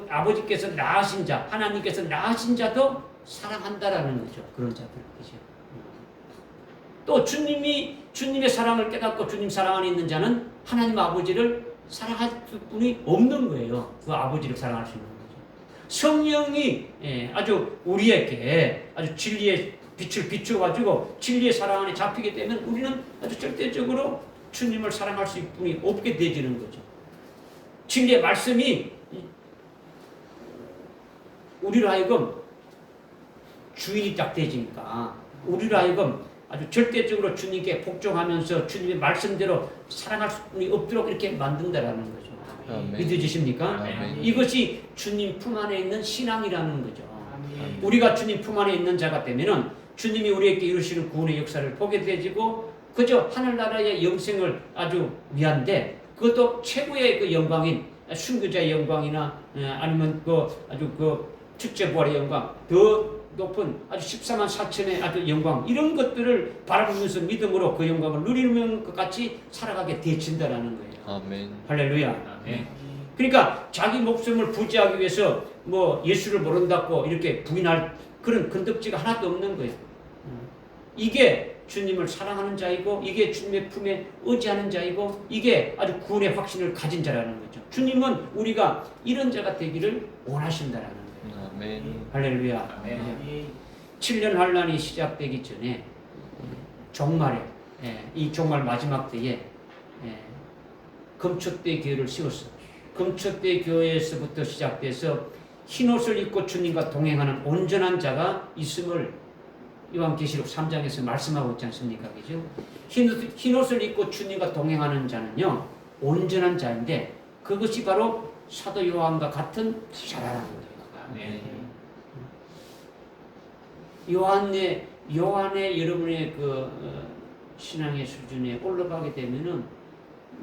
아버지께서 낳으신 자, 하나님께서 낳으신 자도 사랑한다라는 거죠. 그런 자들. 그죠? 또 주님의 사랑을 깨닫고 주님 사랑 안에 있는 자는 하나님 아버지를 사랑할 분이 없는 거예요. 그 아버지를 사랑할 수 있는 거죠. 성령이 아주 우리에게 아주 진리의 빛을 비춰가지고 진리의 사랑 안에 잡히게 되면 우리는 아주 절대적으로 주님을 사랑할 수 있는 분이 없게 되어지는 거죠. 진리의 말씀이 우리로 하여금 주인이 딱 되지니까 우리로 하여금 아주 절대적으로 주님께 복종하면서 주님의 말씀대로 사랑할 수뿐이 없도록 이렇게 만든다라는 거죠.
아멘.
믿어지십니까?
아멘.
이것이 주님 품 안에 있는 신앙이라는 거죠.
아멘.
우리가 주님 품 안에 있는 자가 되면은 주님이 우리에게 이루시는 구원의 역사를 보게 되지고 그저 하늘나라의 영생을 아주 위한데 그것도 최고의 그 영광인 순교자의 영광이나 아니면 그 아주 그 축제부활의 영광 더 높은 아주 14만 4천의 아주 영광 이런 것들을 바라보면서 믿음으로 그 영광을 누리는 것 같이 살아가게 되어진다라는 거예요.
아멘.
할렐루야. 네. 그러니까 자기 목숨을 부지하기 위해서 뭐 예수를 모른다고 이렇게 부인할 그런 건덕지가 하나도 없는 거예요. 이게 주님을 사랑하는 자이고 이게 주님의 품에 의지하는 자이고 이게 아주 구원의 확신을 가진 자라는 거죠. 주님은 우리가 이런 자가 되기를 원하신다라는 거예요.
아멘.
할렐루야. 7년 환란이 시작되기 전에 종말에 이 종말 마지막 때에 금초대 교회를 세웠어. 금초대 교회에서부터 시작돼서 흰옷을 입고 주님과 동행하는 온전한 자가 있음을 요한계시록 3장에서 말씀하고 있지 않습니까? 그죠? 흰옷을 입고 주님과 동행하는 자는요, 온전한 자인데, 그것이 바로 사도 요한과 같은 자라는 거예요. 요한의 여러분의 신앙의 수준에 올라가게 되면은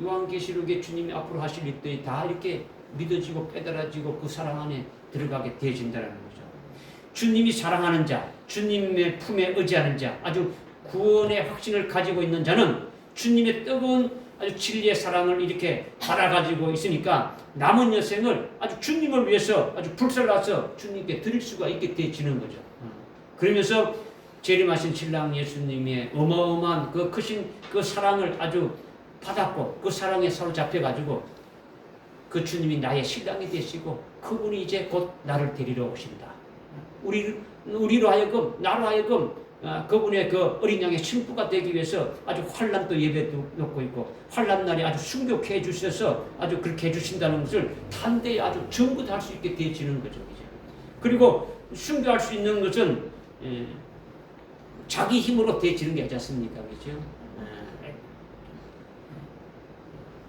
요한계시록에 주님이 앞으로 하실 일들이 다 이렇게 믿어지고 깨달아지고 그 사랑 안에 들어가게 되어진다는 거죠. 주님이 사랑하는 자, 주님의 품에 의지하는 자, 아주 구원의 확신을 가지고 있는 자는 주님의 뜨거운 아주 진리의 사랑을 이렇게 받아가지고 있으니까 남은 여생을 아주 주님을 위해서 아주 불살라서 주님께 드릴 수가 있게 되어지는 거죠. 그러면서 재림하신 신랑 예수님의 어마어마한 그 크신 그 사랑을 아주 받았고 그 사랑에 사로잡혀가지고 그 주님이 나의 신랑이 되시고 그분이 이제 곧 나를 데리러 오신다. 우리로 하여금 나로 하여금 그분의 그 어린 양의 신부가 되기 위해서 아주 환난도 예배도 놓고 있고 환난 날에 아주 순교케 해주셔서 아주 그렇게 해주신다는 것을 단대히 아주 증거할 수 있게 되어지는 거죠. 그리고 순교할 수 있는 것은 자기 힘으로 되어지는 게 아니지 않습니까? 그렇죠?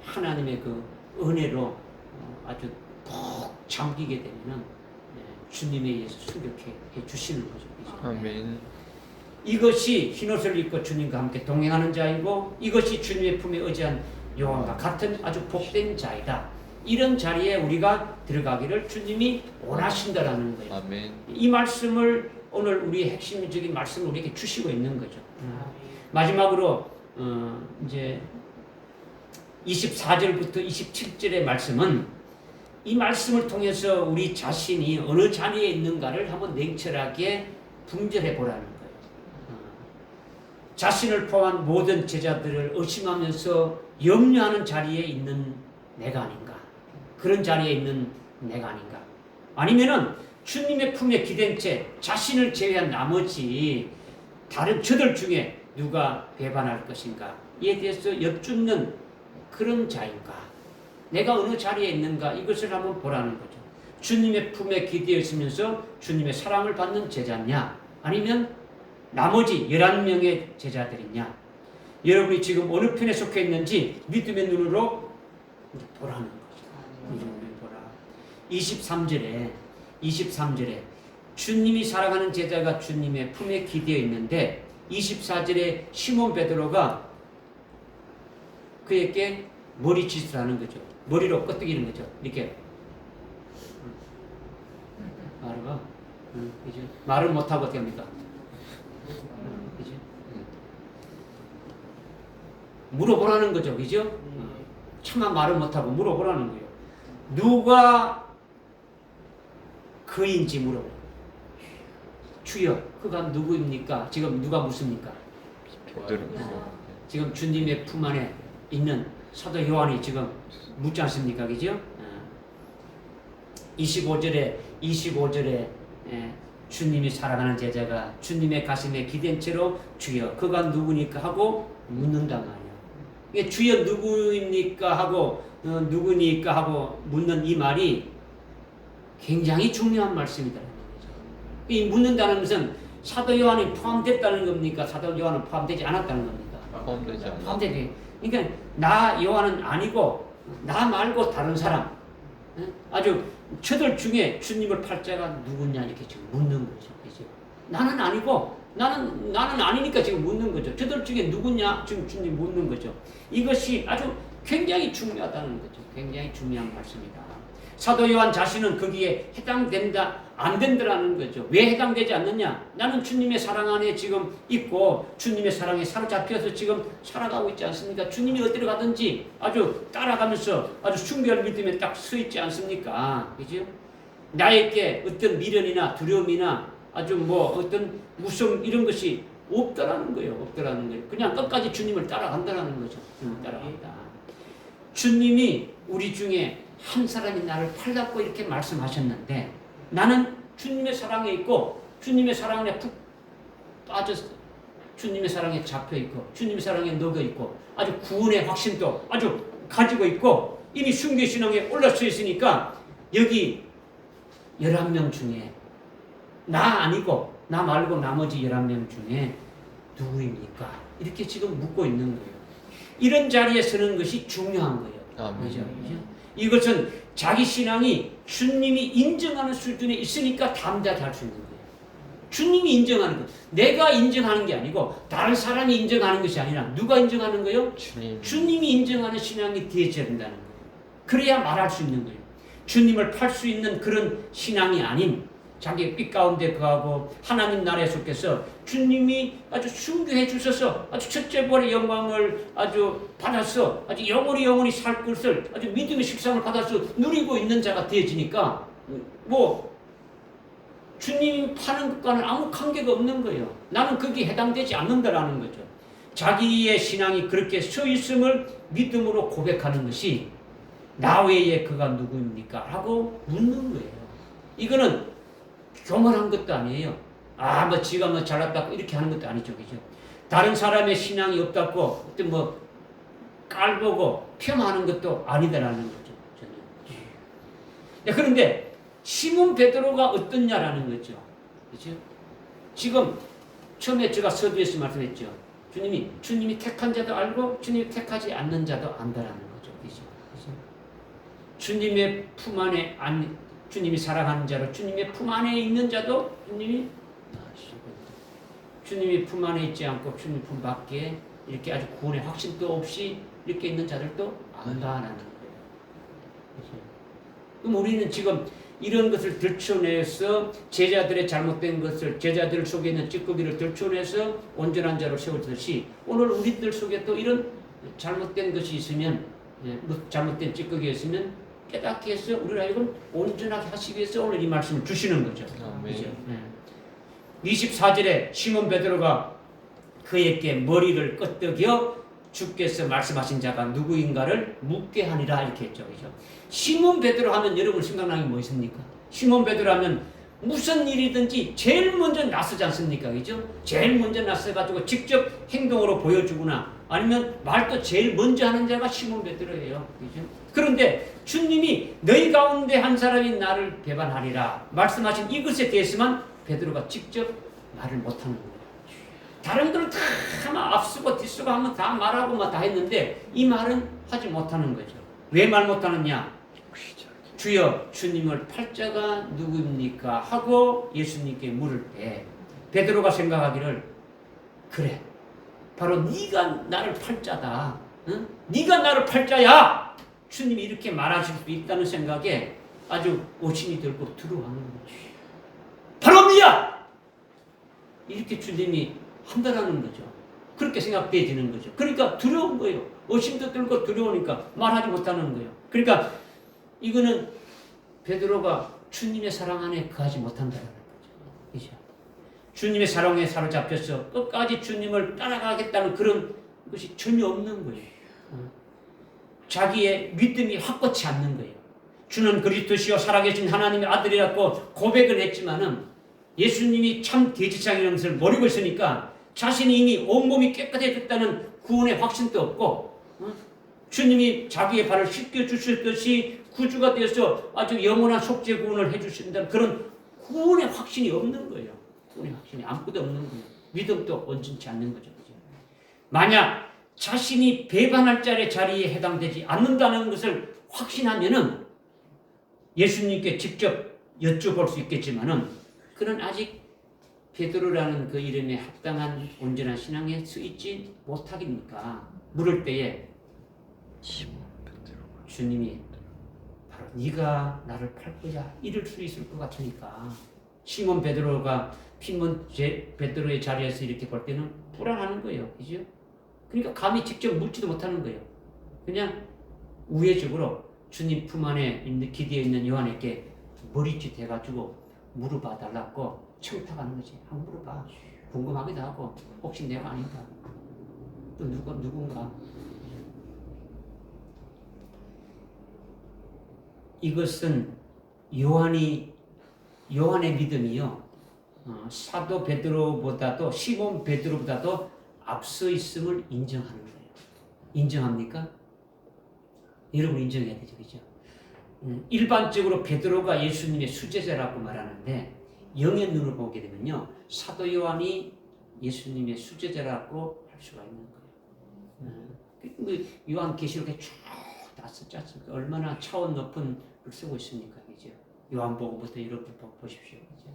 하나님의 그 은혜로 아주 푹 잠기게 되면은 주님에 의해서 순교케 해주시는 거죠. 그렇죠?
아멘.
이것이 흰옷을 입고 주님과 함께 동행하는 자이고 이것이 주님의 품에 의지한 요한과 같은 아주 복된 자이다. 이런 자리에 우리가 들어가기를 주님이 원하신다라는 거예요.
아멘.
이 말씀을 오늘 우리의 핵심적인 말씀을 우리에게 주시고 있는 거죠. 마지막으로 이제 24절부터 27절의 말씀은 이 말씀을 통해서 우리 자신이 어느 자리에 있는가를 한번 냉철하게 분별해 보라는 거예요. 자신을 포함한 모든 제자들을 의심하면서 염려하는 자리에 있는 내가 아닌가? 그런 자리에 있는 내가 아닌가? 아니면은 주님의 품에 기댄 채 자신을 제외한 나머지 다른 저들 중에 누가 배반할 것인가? 이에 대해서 여쭙는 그런 자인가? 내가 어느 자리에 있는가? 이것을 한번 보라는 거죠. 주님의 품에 기대어 있으면서 주님의 사랑을 받는 제자냐? 아니면 나머지 11명의 제자들이냐? 여러분이 지금 어느 편에 속해 있는지 믿음의 눈으로 보라는 거죠. 보라. 23절에 주님이 사랑하는 제자가 주님의 품에 기대어 있는데 24절에 시몬 베드로가 그에게 머리짓을 하는 거죠. 머리로 끄덕이는 거죠. 이렇게 말해봐. 그죠? 말을 못하고 어떻게 합니까? 그죠? 물어보라는 거죠. 그죠? 차마 말을 못하고 물어보라는 거예요. 누가 그인지 물어보. 주여, 그가 누구입니까? 지금 누가 묻습니까?
베드로.
지금 주님의 품 안에 있는 사도 요한이 지금 묻지 않습니까? 그죠? 25절에 주님이 사랑하는 제자가 주님의 가슴에 기댄 채로 주여 그가 누구니까 하고 묻는단 말이에요. 이게 주여 누구입니까 하고 누구니까 하고 묻는 이 말이 굉장히 중요한 말씀이다라는 거죠. 이 묻는다는 것은 사도 요한이 포함됐다는 겁니까? 사도 요한은 포함되지 않았다는 겁니까?
포함되지 않아.
포함되지. 그러니까 나 요한은 아니고 나 말고 다른 사람 아주 저들 중에 주님을 팔 자가 누구냐 이렇게 지금 묻는 거죠. 그죠? 나는 아니고 나는 아니니까 지금 묻는 거죠. 저들 중에 누구냐 지금 주님 묻는 거죠. 이것이 아주 굉장히 중요하다는 거죠. 굉장히 중요한 말씀이다. 사도 요한 자신은 거기에 해당된다 안 된다라는 거죠. 왜 해당되지 않느냐? 나는 주님의 사랑 안에 지금 있고 주님의 사랑에 사로잡혀서 지금 살아가고 있지 않습니까? 주님이 어디로 가든지 아주 따라가면서 아주 순결 믿음에 딱 서 있지 않습니까? 그죠? 나에게 어떤 미련이나 두려움이나 아주 뭐 어떤 무서움 이런 것이 없다라는 거예요. 없다라는 거예요. 그냥 끝까지 주님을 따라간다라는 거죠. 따라간다. 주님이 우리 중에 한 사람이 나를 팔랐고 이렇게 말씀하셨는데 나는 주님의 사랑에 있고 주님의 사랑 안에 푹 빠졌어. 주님의 사랑에 잡혀 있고 주님의 사랑에 녹여 있고 아주 구원의 확신도 아주 가지고 있고 이미 순교 신앙에 올라서 있으니까 여기 11명 중에 나 아니고 나 말고 나머지 11명 중에 누구입니까? 이렇게 지금 묻고 있는 거예요. 이런 자리에 서는 것이 중요한 거예요.
아멘.
그죠? 이것은 자기 신앙이 주님이 인정하는 수준에 있으니까 담대하게 할 수 있는 거예요. 주님이 인정하는 것. 내가 인정하는 게 아니고 다른 사람이 인정하는 것이 아니라 누가 인정하는 거예요? 주님이 인정하는 신앙이 되어야 된다는 거예요. 그래야 말할 수 있는 거예요. 주님을 팔 수 있는 그런 신앙이 아닌 자기 빛 가운데 거하고 하나님 나라에 속해서 주님이 아주 순교해 주셔서 아주 첫째 부활의 영광을 아주 받아서 아주 영원히 살 것을 아주 믿음의 식상을 받아서 누리고 있는 자가 되어지니까 뭐 주님 파는 것과는 아무 관계가 없는 거예요. 나는 거기에 해당되지 않는다라는 거죠. 자기의 신앙이 그렇게 서 있음을 믿음으로 고백하는 것이 나 외에 그가 누구입니까? 하고 묻는 거예요. 이거는 교만한 것도 아니에요. 뭐 지가 뭐 잘났다고 이렇게 하는 것도 아니죠. 그죠? 다른 사람의 신앙이 없다고 어떤 뭐 깔보고 폄하하는 것도 아니다라는 거죠. 저는. 그런데 시몬 베드로가 어떻냐라는 거죠. 그죠? 지금 처음에 제가 서두에서 말씀했죠. 주님이 택한 자도 알고 주님이 택하지 않는 자도 안다라는 거죠. 그죠? 주님의 품 안에 주님이 사랑하는 자로 주님의 품 안에 있는 자도 주님이 품 안에 있지 않고 주님 품 밖에 이렇게 아주 구원의 확신도 없이 이렇게 있는 자들도 안다라는 거예요. 그럼 우리는 지금 이런 것을 들춰내서 제자들의 잘못된 것을 제자들 속에 있는 찌꺼기를 들춰내서 온전한 자로 세우듯이 오늘 우리들 속에 또 이런 잘못된 것이 있으면 잘못된 찌꺼기가 있으면 깨닫게 해서 우리를 하여금 온전하게 하시기 위해서 오늘 이 말씀을 주시는 거죠. 그렇죠? 24절에 시몬 베드로가 그에게 머리를 끄덕여 주께서 말씀하신 자가 누구인가를 묻게 하니라 이렇게 했죠. 그렇죠? 시몬 베드로 하면 여러분 생각나는 게 뭐 있습니까? 시몬 베드로 하면 무슨 일이든지 제일 먼저 나서지 않습니까? 그죠? 제일 먼저 나서가지고 직접 행동으로 보여주거나 아니면 말도 제일 먼저 하는 자가 시몬 베드로예요. 그죠? 그런데 주님이 너희 가운데 한 사람이 나를 배반하리라 말씀하신 이것에 대해서만 베드로가 직접 말을 못하는 거예요. 다른 분들은 다 앞서고 뒤서고 하면 다 말하고 다 했는데 이 말은 하지 못하는 거죠. 왜 말 못하느냐? 주여 주님을 팔 자가 누구입니까? 하고 예수님께 물을 때 베드로가 생각하기를 그래 바로 네가 나를 팔 자다. 응? 네가 나를 팔 자야. 주님이 이렇게 말하실 수 있다는 생각에 아주 오신이 들고 두려워하는 거죠. 바로 네야! 이렇게 주님이 한다라는 거죠. 그렇게 생각되어지는 거죠. 그러니까 두려운 거예요. 의심도 들고 두려우니까 말하지 못하는 거예요. 그러니까 이거는 베드로가 주님의 사랑 안에 거하지 못한다는 거죠. 주님의 사랑에 사로잡혀서 끝까지 주님을 따라가겠다는 그런 것이 전혀 없는 거예요. 자기의 믿음이 확고치 않는 거예요. 주는 그리스도시요 살아계신 하나님의 아들이라고 고백은 했지만은 예수님이 참 대지장이라는 것을 모르고 있으니까 자신이 이미 온몸이 깨끗해졌다는 구원의 확신도 없고 주님이 자기의 발을 씻겨주셨듯이 구주가 되어서 아주 영원한 속죄 구원을 해주신다는 그런 구원의 확신이 없는 거예요. 구원의 확신이 아무것도 없는 거예요. 믿음도 온전치 않는 거죠. 만약 자신이 배반할 자리에 해당되지 않는다는 것을 확신하면은 예수님께 직접 여쭤볼 수 있겠지만은 그는 아직 베드로라는 그 이름에 합당한 온전한 신앙에 서 있지 못하겠니까 물을 때에 주님이 바로 네가 나를 팔 거야 이럴 수 있을 것 같으니까 시몬 베드로가 베드로의 자리에서 이렇게 볼 때는 불안하는 거예요. 그죠? 그러니까 감히 직접 묻지도 못하는 거예요. 그냥 우회적으로 주님 품 안에 기대어 있는 요한에게 머리짓 해가지고 물어봐 달라고 청탁하는 거지. 한번 물어봐. 궁금하기도 하고 혹시 내가 아닌가? 또 누군가? 이것은 요한의 믿음이요. 사도 베드로보다도 시몬 베드로보다도 앞서 있음을 인정하는 거예요. 인정합니까? 여러분 인정해야 되죠, 그죠? 일반적으로 베드로가 예수님의 수제자라고 말하는데 영의 눈으로 보게 되면요, 사도 요한이 예수님의 수제자라고 할 수가 있는 거예요. 요한계시록에 쭉 다 썼잖습니까? 얼마나 차원 높은 걸 쓰고 있습니까, 그죠? 요한복음부터 여러분 보십시오, 그죠?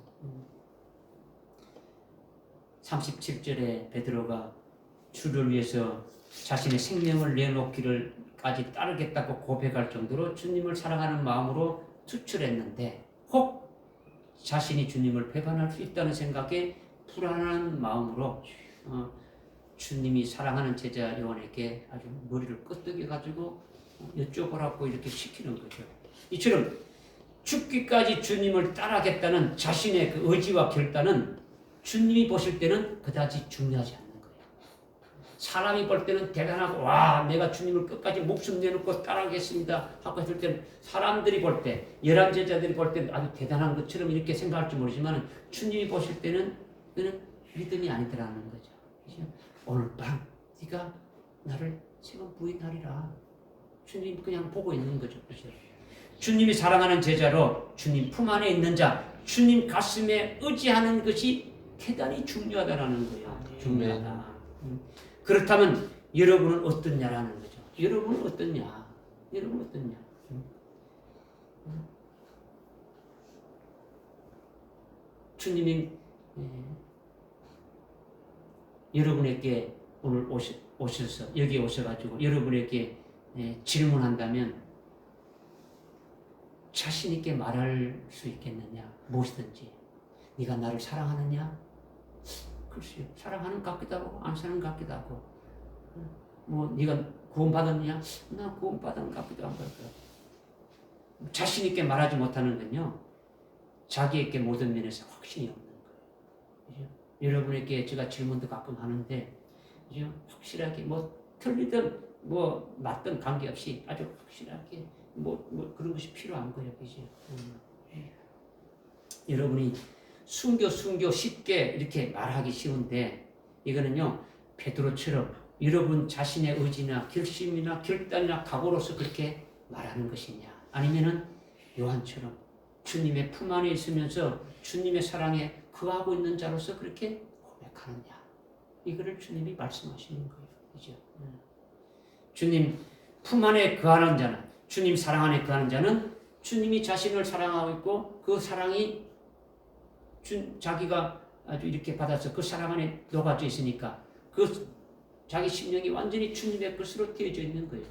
37절에 베드로가 주를 위해서 자신의 생명을 내놓기를까지 따르겠다고 고백할 정도로 주님을 사랑하는 마음으로 투철했는데 혹 자신이 주님을 배반할 수 있다는 생각에 불안한 마음으로 주님이 사랑하는 제자 요한에게 아주 머리를 끄덕여 가지고 여쭤보라고 이렇게 시키는 거죠. 이처럼 죽기까지 주님을 따라가겠다는 자신의 그 의지와 결단은 주님이 보실 때는 그다지 중요하지 않는 거예요. 사람이 볼 때는 대단하고 와 내가 주님을 끝까지 목숨 내놓고 따라가겠습니다 하고 했을 때는 사람들이 볼 때 11제자들이 볼 때는 아주 대단한 것처럼 이렇게 생각할지 모르지만 주님이 보실 때는 그는 믿음이 아니더라는 거죠. 그렇죠? 오늘 밤 네가 나를 3번 부인하리라. 주님 그냥 보고 있는 거죠. 그렇죠? 주님이 사랑하는 제자로 주님 품 안에 있는 자, 주님 가슴에 의지하는 것이 대단히 중요하다라는 거예요. 중요하다. 그렇다면 여러분은 어떠냐라는 거죠. 여러분은 어떠냐? 여러분은 어떠냐? 주님이 여러분에게 오늘 오셔서 여기 오셔가지고 여러분에게 질문한다면 자신 있게 말할 수 있겠느냐? 무엇이든지 네가 나를 사랑하느냐? 글쎄요, 사랑하는 것 같기도 하고 안 사랑하는 것 같기도 하고 뭐 네가 구원받았느냐? 나 구원받은 것 같기도 하고 자신 있게 말하지 못하는 건요 자기에게 모든 면에서 확신이 없는 거예요. 그죠? 여러분에게 제가 질문도 가끔 하는데 그죠? 확실하게 뭐 틀리든 뭐 맞든 관계없이 아주 확실하게 뭐 그런 것이 필요한 거예요. 그죠? 여러분이 순교 쉽게 이렇게 말하기 쉬운데 이거는요 베드로처럼 여러분 자신의 의지나 결심이나 결단이나 각오로서 그렇게 말하는 것이냐 아니면은 요한처럼 주님의 품 안에 있으면서 주님의 사랑에 거하고 있는 자로서 그렇게 고백하느냐 이거를 주님이 말씀하시는 거예요. 그죠? 주님 품 안에 거하는 자는 주님 사랑 안에 거하는 자는 주님이 자신을 사랑하고 있고 그 사랑이 자기가 아주 이렇게 받아서 그 사랑 안에 녹아져 있으니까 그 자기 심령이 완전히 주님의 것으로 되어져 있는 거예요.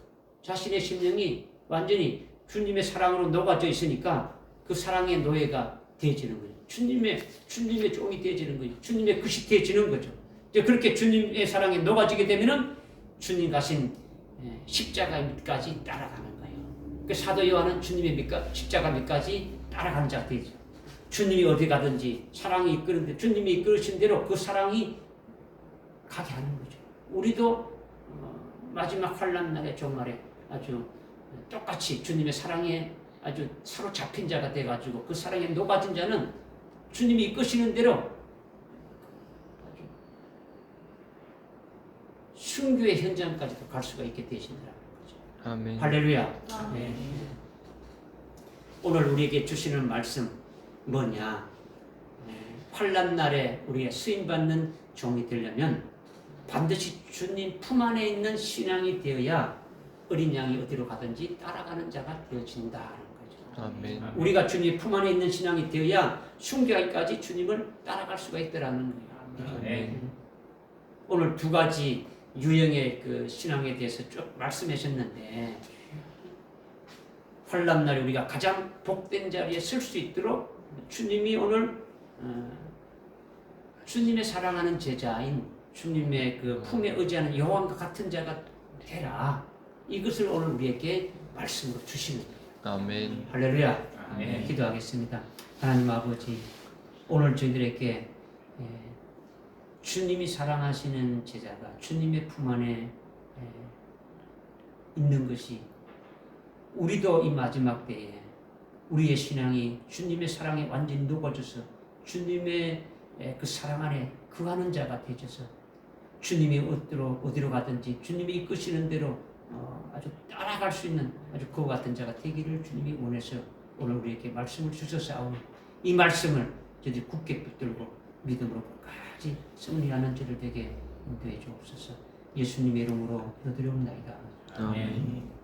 자신의 심령이 완전히 주님의 사랑으로 녹아져 있으니까 그 사랑의 노예가 되어지는 거예요. 주님의 종이 되어지는 거예요. 주님의 것이 되어지는 거죠. 이제 그렇게 주님의 사랑에 녹아지게 되면은 주님 가신 십자가 밑까지 따라가는 거예요. 그 사도 요한은 주님의 밑까지 십자가 밑까지 따라가는 자가 되죠. 주님이 어디 가든지 사랑이 이끄는데 주님이 이끌으신 대로 그 사랑이 가게 하는 거죠. 우리도 마지막 환난 날의 종말에 아주 똑같이 주님의 사랑에 아주 사로잡힌 자가 돼가지고 그 사랑에 녹아진 자는 주님이 이끄시는 대로 아주 순교의 현장까지도 갈 수가 있게 되신다는 거죠.
아멘.
할렐루야.
아멘.
오늘 우리에게 주시는 말씀 뭐냐? 환난 날에 우리가 쓰임받는 종이 되려면 반드시 주님 품 안에 있는 신앙이 되어야 어린 양이 어디로 가든지 따라가는 자가 되어진다는 거죠.
아멘.
우리가 주님 품 안에 있는 신앙이 되어야 순교하기까지 주님을 따라갈 수가 있다라는 거예요.
아멘.
오늘 두 가지 유형의 그 신앙에 대해서 쭉 말씀하셨는데 환난 날에 우리가 가장 복된 자리에 설 수 있도록 주님이 오늘 주님의 사랑하는 제자인 주님의 그 품에 의지하는 여호와과 같은 자가 되라. 이것을 오늘 우리에게 말씀으로 주시는 거예요.
아멘.
할렐루야.
아멘.
기도하겠습니다. 하나님 아버지, 오늘 저희들에게 주님이 사랑하시는 제자가 주님의 품 안에 있는 것이 우리도 이 마지막 때에 우리의 신앙이 주님의 사랑에 완전히 녹아져서 주님의 그 사랑 안에 거하는 자가 되셔서 주님이 어디로 가든지 주님이 이끄시는 대로 아주 따라갈 수 있는 아주 그와 같은 자가 되기를 주님이 원해서 오늘 우리에게 말씀을 주셔서 이 말씀을 저희들이 굳게 붙들고 믿음으로 끝까지 승리하는 저를 되게 인도해 주옵소서. 예수님의 이름으로 기도드리옵나이다.
아멘.